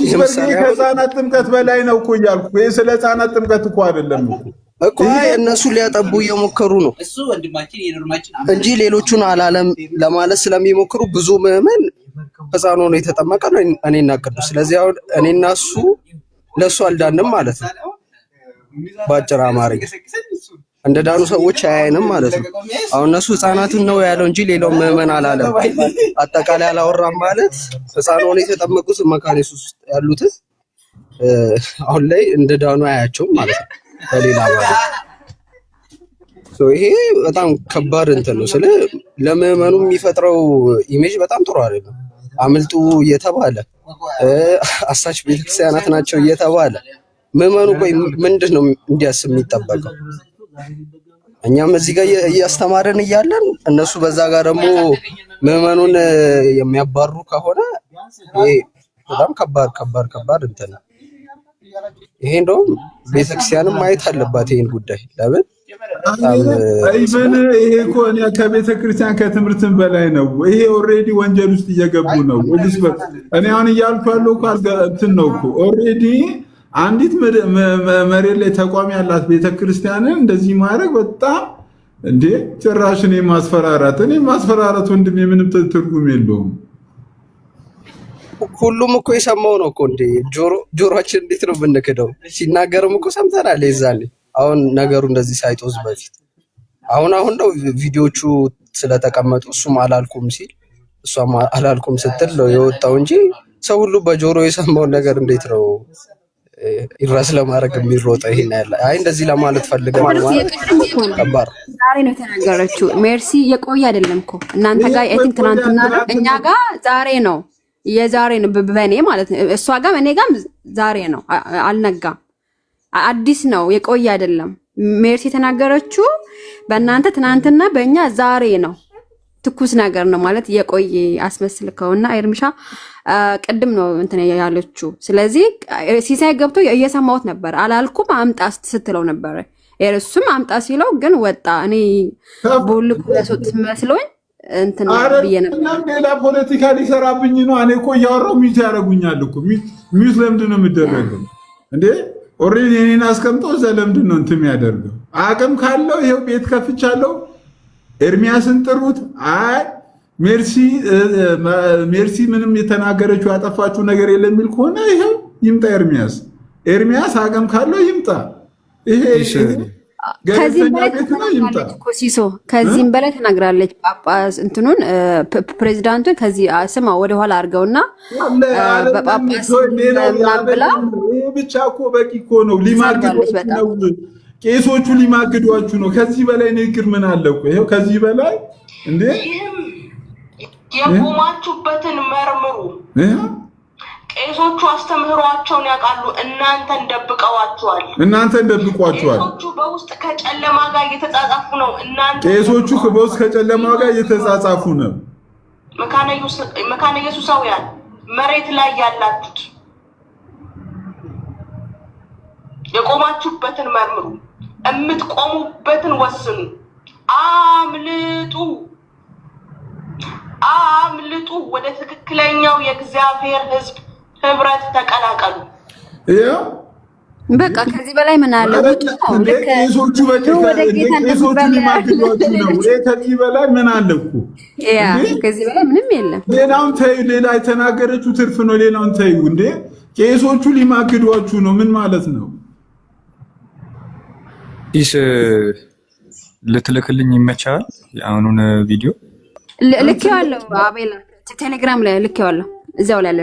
ከህፃናት ጥምቀት በላይ ነው እኮ እያልኩ። ይሄ ስለ ህፃናት ጥምቀት እኮ አይደለም እኮ እነሱ ሊያጠቡ እየሞከሩ ነው እንጂ ሌሎቹን አላለም ለማለት ስለሚሞክሩ ብዙ ምዕመን ህፃኑ ነው የተጠመቀ ነው እኔና ቅዱስ። ስለዚህ አሁን እኔና እሱ ለእሱ አልዳንም ማለት ነው። ባጭር አማርኛ እንደ ዳኑ ሰዎች አያየንም ማለት ነው። አሁን እነሱ ህፃናትን ነው ያለው እንጂ ሌላው ምዕመን አላለም። አጠቃላይ አላወራም ማለት ህፃኑን የተጠመቁት መካነ ኢየሱስ ውስጥ ያሉት አሁን ላይ እንደ ዳኑ አያቸውም ማለት ነው። በሌላ ማለት ይሄ በጣም ከባድ እንትን ነው። ስለ ለምዕመኑ የሚፈጥረው ኢሜጅ በጣም ጥሩ አይደለም። አምልጡ እየተባለ አሳች ቤተክርስቲያናት ናቸው እየተባለ ምዕመኑ ቆይ ምንድን ነው እንዲያስብ የሚጠበቀው? እኛም እዚህ ጋር እያስተማረን እያለን እነሱ በዛ ጋር ደግሞ ምዕመኑን የሚያባሩ ከሆነ ይሄ በጣም ከባድ እንትን ነው። ይሄ እንደውም ቤተክርስቲያንም ማየት አለባት ይሄን ጉዳይ። ለምን ይሄ እኮ ከቤተክርስቲያን ከትምህርትም በላይ ነው። ይሄ ኦልሬዲ ወንጀል ውስጥ እየገቡ ነው። እኔ አሁን እያልኩ ያለው እኮ እንትን ነው እኮ ኦልሬዲ አንዲት መሬት ላይ ተቋም ያላት ቤተክርስቲያንን እንደዚህ ማድረግ በጣም እንዴ! ጭራሽ እኔ ማስፈራራት ወንድሜ ምንም ትርጉም የለውም። ሁሉም እኮ የሰማው ነው እኮ እንዴ! ጆሮአችን እንዴት ነው የምንክደው? ሲናገርም እኮ ሰምተናል የዛኔ። አሁን ነገሩ እንደዚህ ሳይጦዝ በፊት አሁን ነው ቪዲዮቹ ስለተቀመጡ እሱም አላልኩም ሲል እሷም አላልኩም ስትል ነው የወጣው እንጂ ሰው ሁሉ በጆሮ የሰማውን ነገር እንዴት ነው ይራስ ለማድረግ የሚሮጠው? ይሄን ያለ አይ እንደዚህ ለማለት ፈልገን ማለት ከባድ ዛሬ ነው የተናገረችው። ሜርሲ የቆየ አይደለም እኮ እናንተ ጋር አይ ቲንክ ትናንትና እኛ ጋር ዛሬ ነው የዛሬ ነው በኔ ማለት ነው። እሷ ጋር እኔ ጋር ዛሬ ነው አልነጋም። አዲስ ነው የቆየ አይደለም። ሜርሲ የተናገረችው በእናንተ ትናንትና በእኛ ዛሬ ነው። ትኩስ ነገር ነው ማለት የቆየ አስመስልከውና ኤርሚሻ ቅድም ነው እንትን ያለችው። ስለዚህ ሲሳይ ገብቶ እየሰማሁት ነበር። አላልኩም አምጣ ስትለው ነበር። እሱም አምጣ ሲለው ግን ወጣ። እኔ ቦልኩ ለሶት መስሎኝ እንትን ብዬ ነበር። ሌላ ፖለቲካ ሊሰራብኝ ነው። እኔ እኮ እያወራሁ ሚውት ያደርጉኛል እኮ። ሚውት ለምንድን ነው የሚደረገው እንዴ? ኦሬዲ እኔን አስቀምጦ እዛ ለምንድን ነው እንትን የሚያደርገው? አቅም ካለው ይሄው ቤት ከፍቻለሁ። ኤርሚያስን ጥሩት። አይ ሜርሲ ምንም የተናገረችው ያጠፋችው ነገር የለም የሚል ከሆነ ይሄው ይምጣ ኤርሚያስ አቅም ካለው ይምጣ። ይሄ ከዚህም በላይ ተናግራለች እኮ ሲሶ፣ ከዚህም በላይ ተናግራለች። ጳጳስ እንትኑን ፕሬዚዳንቱን ከዚህ ስማ ወደኋላ አድርገውና በጳጳስ ብላ ብቻ እኮ በቂ እኮ ነው። ሊማግዷችሁ ነው፣ ቄሶቹ ሊማግዷችሁ ነው። ከዚህ በላይ ንግግር ምን አለ እኮ? ይሄው ከዚህ በላይ እንዴ! የቆማችሁበትን መርምሩ። ቄሶቹ አስተምህሯቸውን ያውቃሉ፣ እናንተን ደብቀዋቸዋል። ቄሶቹ በውስጥ ከጨለማ ጋር እየተጻጻፉ ነው። መካነ ኢየሱሳውያን መሬት ላይ ያላችሁት የቆማችሁበትን መርምሩ፣ የምትቆሙበትን ወስኑ። አምልጡ፣ ወደ ትክክለኛው የእግዚአብሔር ሕዝብ ህብረት ተቀላቀሉ። በቃ ከዚህ በላይ ምን አለ? ቄሶቹ ሊማግዷችሁ ነው። ከዚህ በላይ ምን አለ እኮ? ከዚህ በላይ ምንም የለም። ሌላውን ተይው። ሌላ የተናገረችው ትርፍ ነው። ሌላውን ተይው። እንዴ ቄሶቹ ሊማግዷችሁ ነው። ምን ማለት ነው? ይስ ልትልክልኝ ይመቻል? የአሁኑን ቪዲዮ ልኬዋለሁ። አቤላ ቴሌግራም ላይ ልኬዋለሁ። እዛው ላይ አለ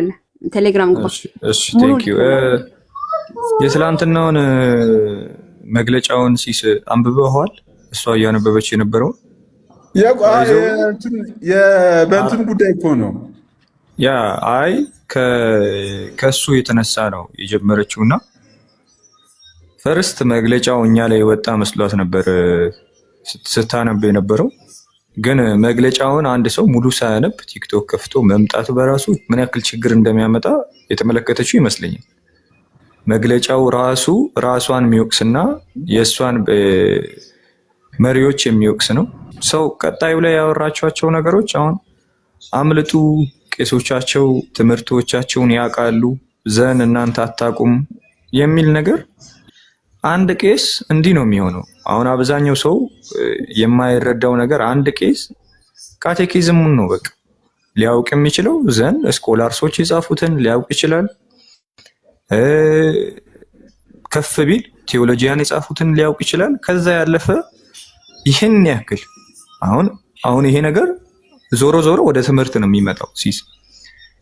ቴሌግራም ግባ። እሺ ቴንክ ዩ። የትላንትናውን መግለጫውን ሲስ አንብበዋል? እሷ እያነበበች የነበረው በእንትን ጉዳይ እኮ ነው። ያ አይ ከሱ የተነሳ ነው የጀመረችውና ፈርስት መግለጫው እኛ ላይ ወጣ መስሏት ነበር ስታነብ የነበረው። ግን መግለጫውን አንድ ሰው ሙሉ ሳያነብ ቲክቶክ ከፍቶ መምጣቱ በራሱ ምን ያክል ችግር እንደሚያመጣ የተመለከተችው ይመስለኛል። መግለጫው ራሷን የሚወቅስና የእሷን መሪዎች የሚወቅስ ነው። ሰው ቀጣዩ ላይ ያወራቸዋቸው ነገሮች አሁን አምልጡ፣ ቄሶቻቸው ትምህርቶቻቸውን ያውቃሉ፣ ዘን እናንተ አታውቁም የሚል ነገር። አንድ ቄስ እንዲህ ነው የሚሆነው። አሁን አብዛኛው ሰው የማይረዳው ነገር አንድ ቄስ ካቴኪዝሙን ነው በቃ ሊያውቅ የሚችለው። ዘን ስኮላርሶች የጻፉትን ሊያውቅ ይችላል። ከፍ ቢል ቴዎሎጂያን የጻፉትን ሊያውቅ ይችላል። ከዛ ያለፈ ይህን ያክል አሁን ይሄ ነገር ዞሮ ወደ ትምህርት ነው የሚመጣው።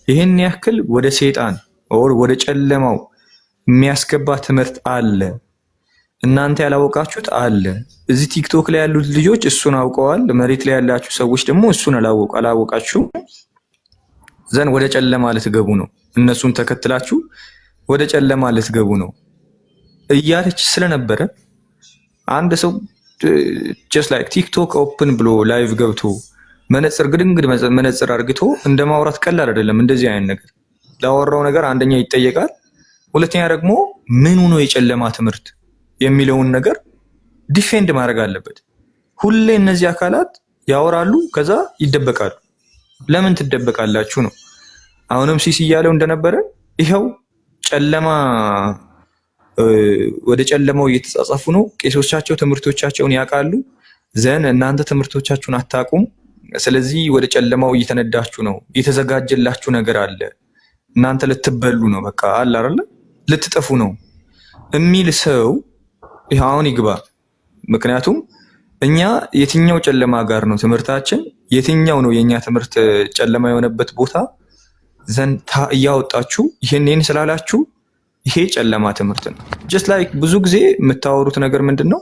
ይህን ያክል ወደ ሰይጣን ወደ ጨለማው የሚያስገባ ትምህርት አለ። እናንተ ያላወቃችሁት አለ። እዚህ ቲክቶክ ላይ ያሉት ልጆች እሱን አውቀዋል። መሬት ላይ ያላችሁ ሰዎች ደግሞ እሱን አላወቃችሁ። ዘን ወደ ጨለማ ልትገቡ ነው። እነሱን ተከትላችሁ ወደ ጨለማ ልትገቡ ነው እያለች ስለነበረ አንድ ሰው ጀስት ላይክ ቲክቶክ ኦፕን ብሎ ላይቭ ገብቶ መነጽር ግድንግድ መነጽር አርግቶ እንደ ማውራት ቀላል አይደለም። እንደዚህ አይነት ነገር ላወራው ነገር አንደኛ ይጠየቃል፣ ሁለተኛ ደግሞ ምኑ ነው የጨለማ ትምህርት የሚለውን ነገር ዲፌንድ ማድረግ አለበት። ሁሌ እነዚህ አካላት ያወራሉ፣ ከዛ ይደበቃሉ። ለምን ትደበቃላችሁ ነው። አሁንም ሲስ እያለው እንደነበረ ይኸው ጨለማ ወደ ጨለማው እየተጻጻፉ ነው። ቄሶቻቸው ትምህርቶቻቸውን ያውቃሉ፣ ዘን እናንተ ትምህርቶቻችሁን አታውቁም። ስለዚህ ወደ ጨለማው እየተነዳችሁ ነው። የተዘጋጀላችሁ ነገር አለ። እናንተ ልትበሉ ነው፣ በቃ አለ አይደል፣ ልትጠፉ ነው የሚል ሰው አሁን ይግባ። ምክንያቱም እኛ የትኛው ጨለማ ጋር ነው ትምህርታችን? የትኛው ነው የኛ ትምህርት ጨለማ የሆነበት ቦታ ዘንድ እያወጣችሁ ይሄን ስላላችሁ ይሄ ጨለማ ትምህርት ነው። ጀስት ላይክ ብዙ ጊዜ የምታወሩት ነገር ምንድነው?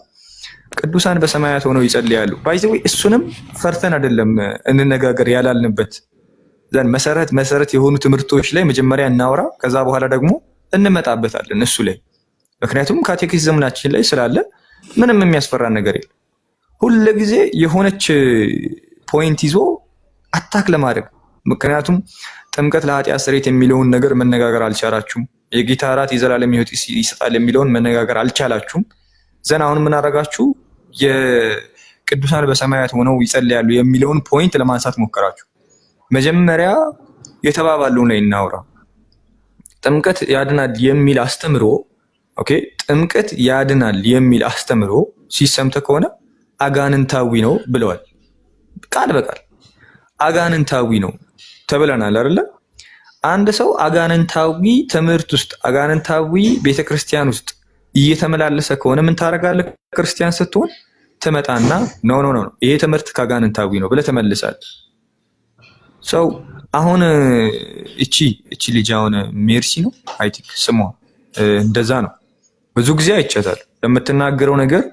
ቅዱሳን በሰማያት ሆነው ይጸልያሉ። ባይ ዘ ዌይ እሱንም ፈርተን አይደለም እንነጋገር ያላልንበት ዘንድ መሰረት የሆኑ ትምህርቶች ላይ መጀመሪያ እናውራ፣ ከዛ በኋላ ደግሞ እንመጣበታለን እሱ ላይ። ምክንያቱም ካቴኪዝምናችን ላይ ስላለ ምንም የሚያስፈራ ነገር የለም። ሁሉ ጊዜ የሆነች ፖይንት ይዞ አታክ ለማድረግ ምክንያቱም ጥምቀት ለኃጢአት ስርየት የሚለውን ነገር መነጋገር አልቻላችሁም። የጌታ እራት የዘላለም ሕይወት ይሰጣል የሚለውን መነጋገር አልቻላችሁም። ዘን አሁን ምን አደረጋችሁ? የቅዱሳን በሰማያት ሆነው ይጸልያሉ የሚለውን ፖይንት ለማንሳት ሞከራችሁ። መጀመሪያ የተባባለውን ላይ እናውራ። ጥምቀት ያድናል የሚል አስተምሮ ኦኬ፣ ጥምቀት ያድናል የሚል አስተምሮ ሲሰምተ ከሆነ አጋንንታዊ ነው ብለዋል። ቃል በቃል አጋንንታዊ ነው ተብለናል አይደለ? አንድ ሰው አጋንንታዊ ትምህርት ውስጥ አጋንንታዊ ቤተክርስቲያን ውስጥ እየተመላለሰ ከሆነ ምን ታደርጋለህ? ክርስቲያን ስትሆን ትመጣና ኖ ይሄ ትምህርት ከአጋንንታዊ ነው ብለህ ትመልሳለህ። ሰው አሁን እቺ ልጅ አሁን ሜርሲ ነው አይ ቲንክ ስሟ እንደዛ ነው። ብዙ ጊዜ አይቻታል። ለምትናገረው ነገር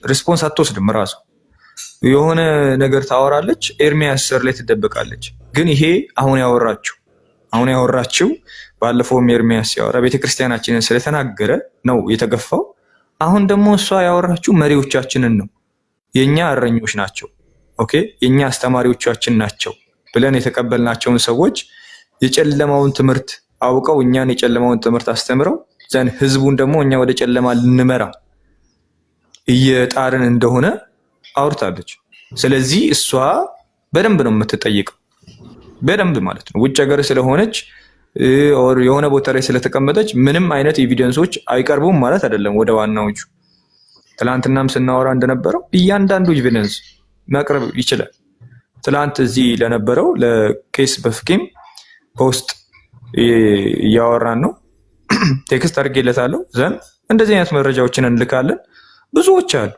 ሪስፖንስ አትወስድም። ራሱ የሆነ ነገር ታወራለች፣ ኤርሚያስ ስር ላይ ትደበቃለች። ግን ይሄ አሁን ያወራችው አሁን ያወራችው ባለፈውም ኤርሚያስ ሲያወራ ቤተክርስቲያናችንን ስለተናገረ ነው የተገፋው። አሁን ደግሞ እሷ ያወራችው መሪዎቻችንን ነው። የኛ እረኞች ናቸው፣ ኦኬ፣ የኛ አስተማሪዎቻችን ናቸው ብለን የተቀበልናቸውን ሰዎች የጨለማውን ትምህርት አውቀው እኛን የጨለማውን ትምህርት አስተምረው ዘን ህዝቡን ደግሞ እኛ ወደ ጨለማ ልንመራ እየጣርን እንደሆነ አውርታለች። ስለዚህ እሷ በደንብ ነው የምትጠይቀው፣ በደንብ ማለት ነው። ውጭ ሀገር ስለሆነች የሆነ ቦታ ላይ ስለተቀመጠች ምንም አይነት ኤቪደንሶች አይቀርቡም ማለት አይደለም ወደ ዋናዎቹ። ትላንትናም ስናወራ እንደነበረው እያንዳንዱ ኤቪደንስ መቅረብ ይችላል። ትላንት እዚህ ለነበረው ለኬስ በፍቄም ፖስት እያወራን ነው። ቴክስት አድርጌለታለሁ። ዘን እንደዚህ አይነት መረጃዎችን እንልካለን። ብዙዎች አሉ፣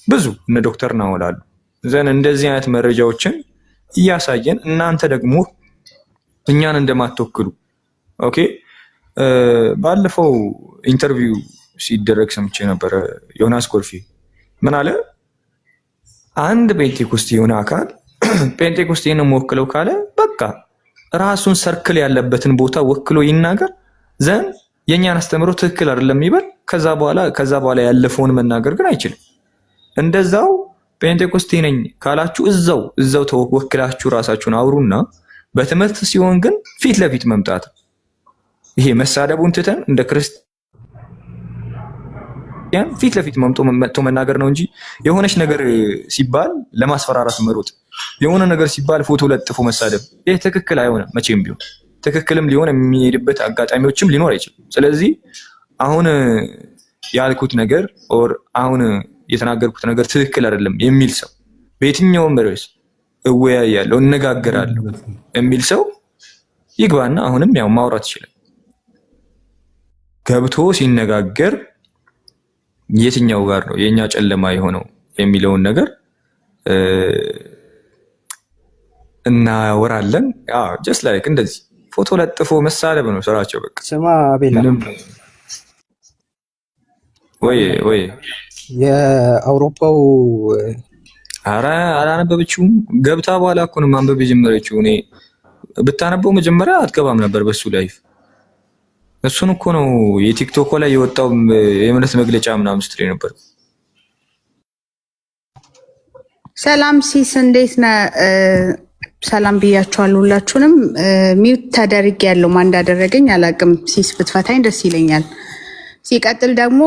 ብዙ እነ ዶክተር ናወላሉ። ዘን እንደዚህ አይነት መረጃዎችን እያሳየን እናንተ ደግሞ እኛን እንደማትወክሉ ኦኬ። ባለፈው ኢንተርቪው ሲደረግ ሰምቼ ነበረ። ዮናስ ኮልፌ ምን አለ? አንድ ፔንቴኮስቴ የሆነ አካል ፔንቴኮስቴን ነው ወክለው ካለ በቃ ራሱን ሰርክል ያለበትን ቦታ ወክሎ ይናገር። ዘን የኛን አስተምሮ ትክክል አይደለም ይበል። ከዛ በኋላ ያለፈውን መናገር ግን አይችልም። እንደዛው ፔንቴኮስቴ ነኝ ካላችሁ እዛው ተወክላችሁ ራሳችሁን አውሩና በትምህርት ሲሆን ግን ፊት ለፊት መምጣት። ይሄ መሳደቡን ትተን እንደ ክርስቲያን ፊት ለፊት መጥቶ መናገር ነው እንጂ የሆነች ነገር ሲባል ለማስፈራራት መሮጥ፣ የሆነ ነገር ሲባል ፎቶ ለጥፎ መሳደብ ይሄ ትክክል አይሆንም። መቼም ቢሆን ትክክልም ሊሆን የሚሄድበት አጋጣሚዎችም ሊኖር አይችልም። ስለዚህ አሁን ያልኩት ነገር ኦር አሁን የተናገርኩት ነገር ትክክል አይደለም የሚል ሰው በየትኛውም ርዕስ እወያያለሁ እነጋገራለሁ የሚል ሰው ይግባና አሁንም ያው ማውራት ይችላል። ገብቶ ሲነጋገር የትኛው ጋር ነው የኛ ጨለማ የሆነው የሚለውን ነገር እናወራለን። ጀስት ላይክ እንደዚህ ፎቶ ለጥፎ መሳደብ ነው ስራቸው። በቃ ስማ አቤላ፣ ወይ የአውሮፓው ኧረ አላነበበችውም። ገብታ በኋላ እኮ ነው ማንበብ የጀመረችው። እኔ ብታነበው መጀመሪያ አትገባም ነበር በሱ ላይፍ። እሱን እኮ ነው የቲክቶክ ላይ የወጣው የእምነት መግለጫ ምናምን ስትል ነበር። ሰላም ሲስ፣ እንዴት ነህ? ሰላም ብያችኋለሁ ሁላችሁንም። ሚውት ተደርጌ ያለው ማን እንዳደረገኝ አላውቅም። ሲስ ብትፈታኝ ደስ ይለኛል። ሲቀጥል ደግሞ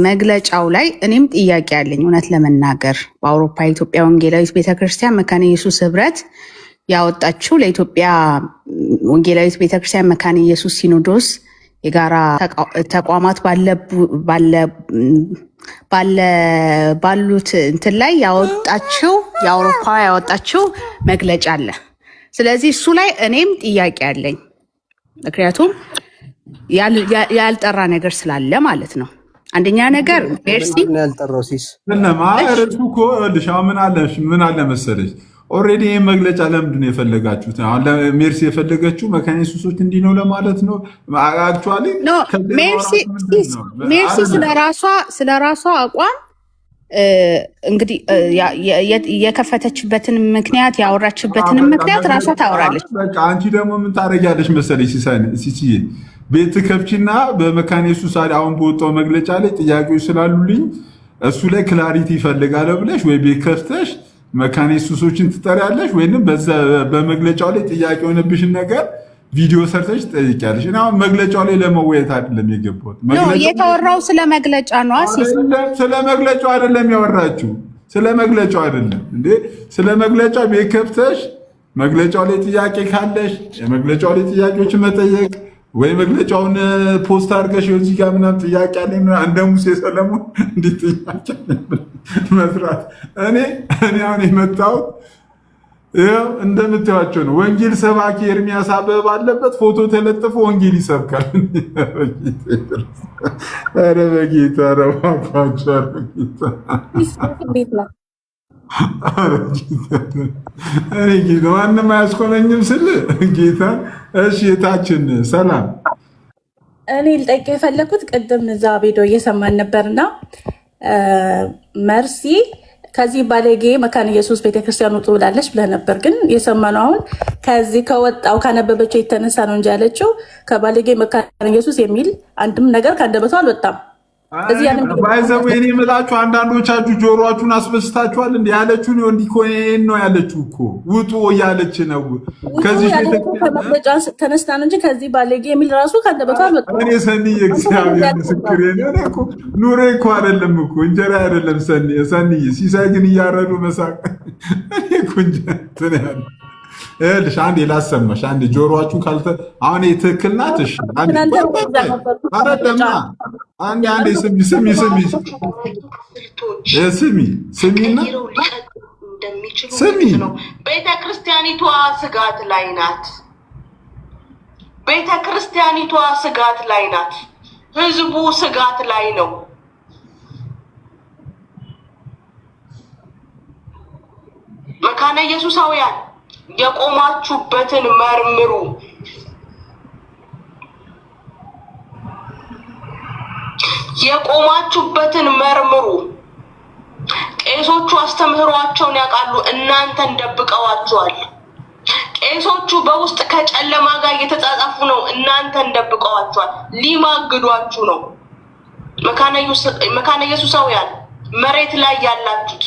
መግለጫው ላይ እኔም ጥያቄ አለኝ። እውነት ለመናገር በአውሮፓ የኢትዮጵያ ወንጌላዊት ቤተክርስቲያን መካነ ኢየሱስ ህብረት ያወጣችው ለኢትዮጵያ ወንጌላዊት ቤተክርስቲያን መካነ ኢየሱስ ሲኖዶስ የጋራ ተቋማት ባሉት እንትን ላይ ያወጣችው የአውሮፓ ያወጣችው መግለጫ አለ። ስለዚህ እሱ ላይ እኔም ጥያቄ አለኝ። ምክንያቱም ያልጠራ ነገር ስላለ ማለት ነው። አንደኛ ነገር ሜርሲ ያልጠራው ሲስ እነማረቱ እኮ ምን አለ መሰለሽ፣ ኦልሬዲ ይሄን መግለጫ ለምንድን ነው የፈለጋችሁት? አሁን ሜርሲ የፈለገችው መካነ ኢየሱሶች እንዲህ ነው ለማለት ነው። አክቹአሊ ሜርሲ ስለራሷ አቋም እንግዲህ የከፈተችበትን ምክንያት ያወራችበትን ምክንያት ራሷ ታወራለች። በቃ አንቺ ደግሞ ምን ታረጋለሽ መሰለሽ ሲሲዬ፣ ቤት ከፍቺና በመካነ ኢየሱስ አሁን በወጣው መግለጫ ላይ ጥያቄዎች ስላሉልኝ እሱ ላይ ክላሪቲ ይፈልጋለሁ ብለሽ ወይ ቤት ከፍተሽ መካነ ኢየሱሶችን ትጠሪያለሽ ወይንም በመግለጫው ላይ ጥያቄ የሆነብሽን ነገር ቪዲዮ ሰርተሽ ትጠይቂያለሽ። እና አሁን መግለጫው ላይ ለመወያየት አይደለም የገባሁት። የተወራው ስለ መግለጫ ነው። ስለ መግለጫው አይደለም ያወራችሁ፣ ስለ መግለጫው አይደለም እንዴ። ስለ መግለጫው ቤት ከፍተሽ መግለጫው ላይ ጥያቄ ካለሽ የመግለጫው ላይ ጥያቄዎችን መጠየቅ ወይ መግለጫውን ፖስት አድርገሽ እዚህ ጋር ምናምን ጥያቄ አለኝ እንደ ሙሴ ሰለሞን እንዴት ጥያቄ መስራት። እኔ አሁን የመጣሁት ይኸው እንደምታዩቸው ነው። ወንጌል ሰባኪ ኤርሚያስ አበበ ባለበት ፎቶ ተለጥፎ ወንጌል ይሰብካል። ኧረ በጌታ ረባኳቸው። እኔ ጌታ ማንም አያስኮነኝም ስል ጌታ። እሺ የታችን ሰላም፣ እኔ ልጠይቀው የፈለኩት ቅድም እዛ ቪዲዮ እየሰማን ነበርና መርሲ ከዚህ ባለጌ መካነ ኢየሱስ ቤተክርስቲያን ውጡ ብላለች ብለህ ነበር። ግን የሰማነው አሁን ከዚህ ከወጣው ካነበበችው የተነሳ ነው እንጂ ያለችው ከባለጌ መካነ ኢየሱስ የሚል አንድም ነገር ካንደበቷ አልወጣም። እዚህ ያንም ባይዘው እኔ የምላችሁ አንዳንዶቻችሁ ጆሮአችሁን አስበስታችኋል። እንዴ ያለችው ነው እንዲኮን ነው ያለችው እኮ ውጡ ያለች ነው። ከዚህ ከመግለጫ ተነስታ ነው እንጂ ከዚህ ባለጌ የሚል ራሱ ካንደበቷ አልወጣም። እኔ ሰኒ እግዚአብሔር ምስክሬ ነው እኮ ኑሬ እኮ አይደለም እኮ እንጀራ አይደለም ሰኒ ሲሳይ ግን እያረዱ መሳቅ እኔ እኮ እንጀራ ያለ እልሽ አንዴ ላሰማሽ አንዴ ጆሮአችሁን ካልተ አሁን ትክክል ናት። እሺ አንዴ አረደማ አንዴ ስሚና ቤተክርስቲያኒቷ ስጋት ላይ ናት። ቤተክርስቲያኒቷ ስጋት ላይ ናት። ህዝቡ ስጋት ላይ ነው። መካነ ኢየሱሳውያን የቆማችሁበትን መርምሩ። የቆማችሁበትን መርምሩ። ቄሶቹ አስተምህሯቸውን ያውቃሉ፣ እናንተን ደብቀዋቸዋል። ቄሶቹ በውስጥ ከጨለማ ጋር እየተጻጻፉ ነው፣ እናንተን ደብቀዋቸዋል። ሊማግዷችሁ ነው። መካነ ኢየሱሳውያን መሬት ላይ ያላችሁት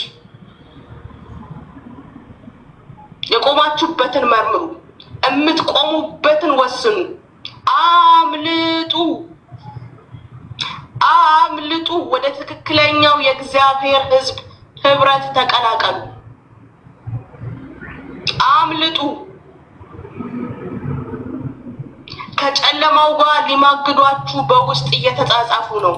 የቆማችሁበትን መርምሩ። የምትቆሙበትን ወስኑ። አምልጡ። ወደ ትክክለኛው የእግዚአብሔር ሕዝብ ህብረት ተቀላቀሉ። አምልጡ። ከጨለማው ጋር ሊማግዷችሁ በውስጥ እየተጻጻፉ ነው።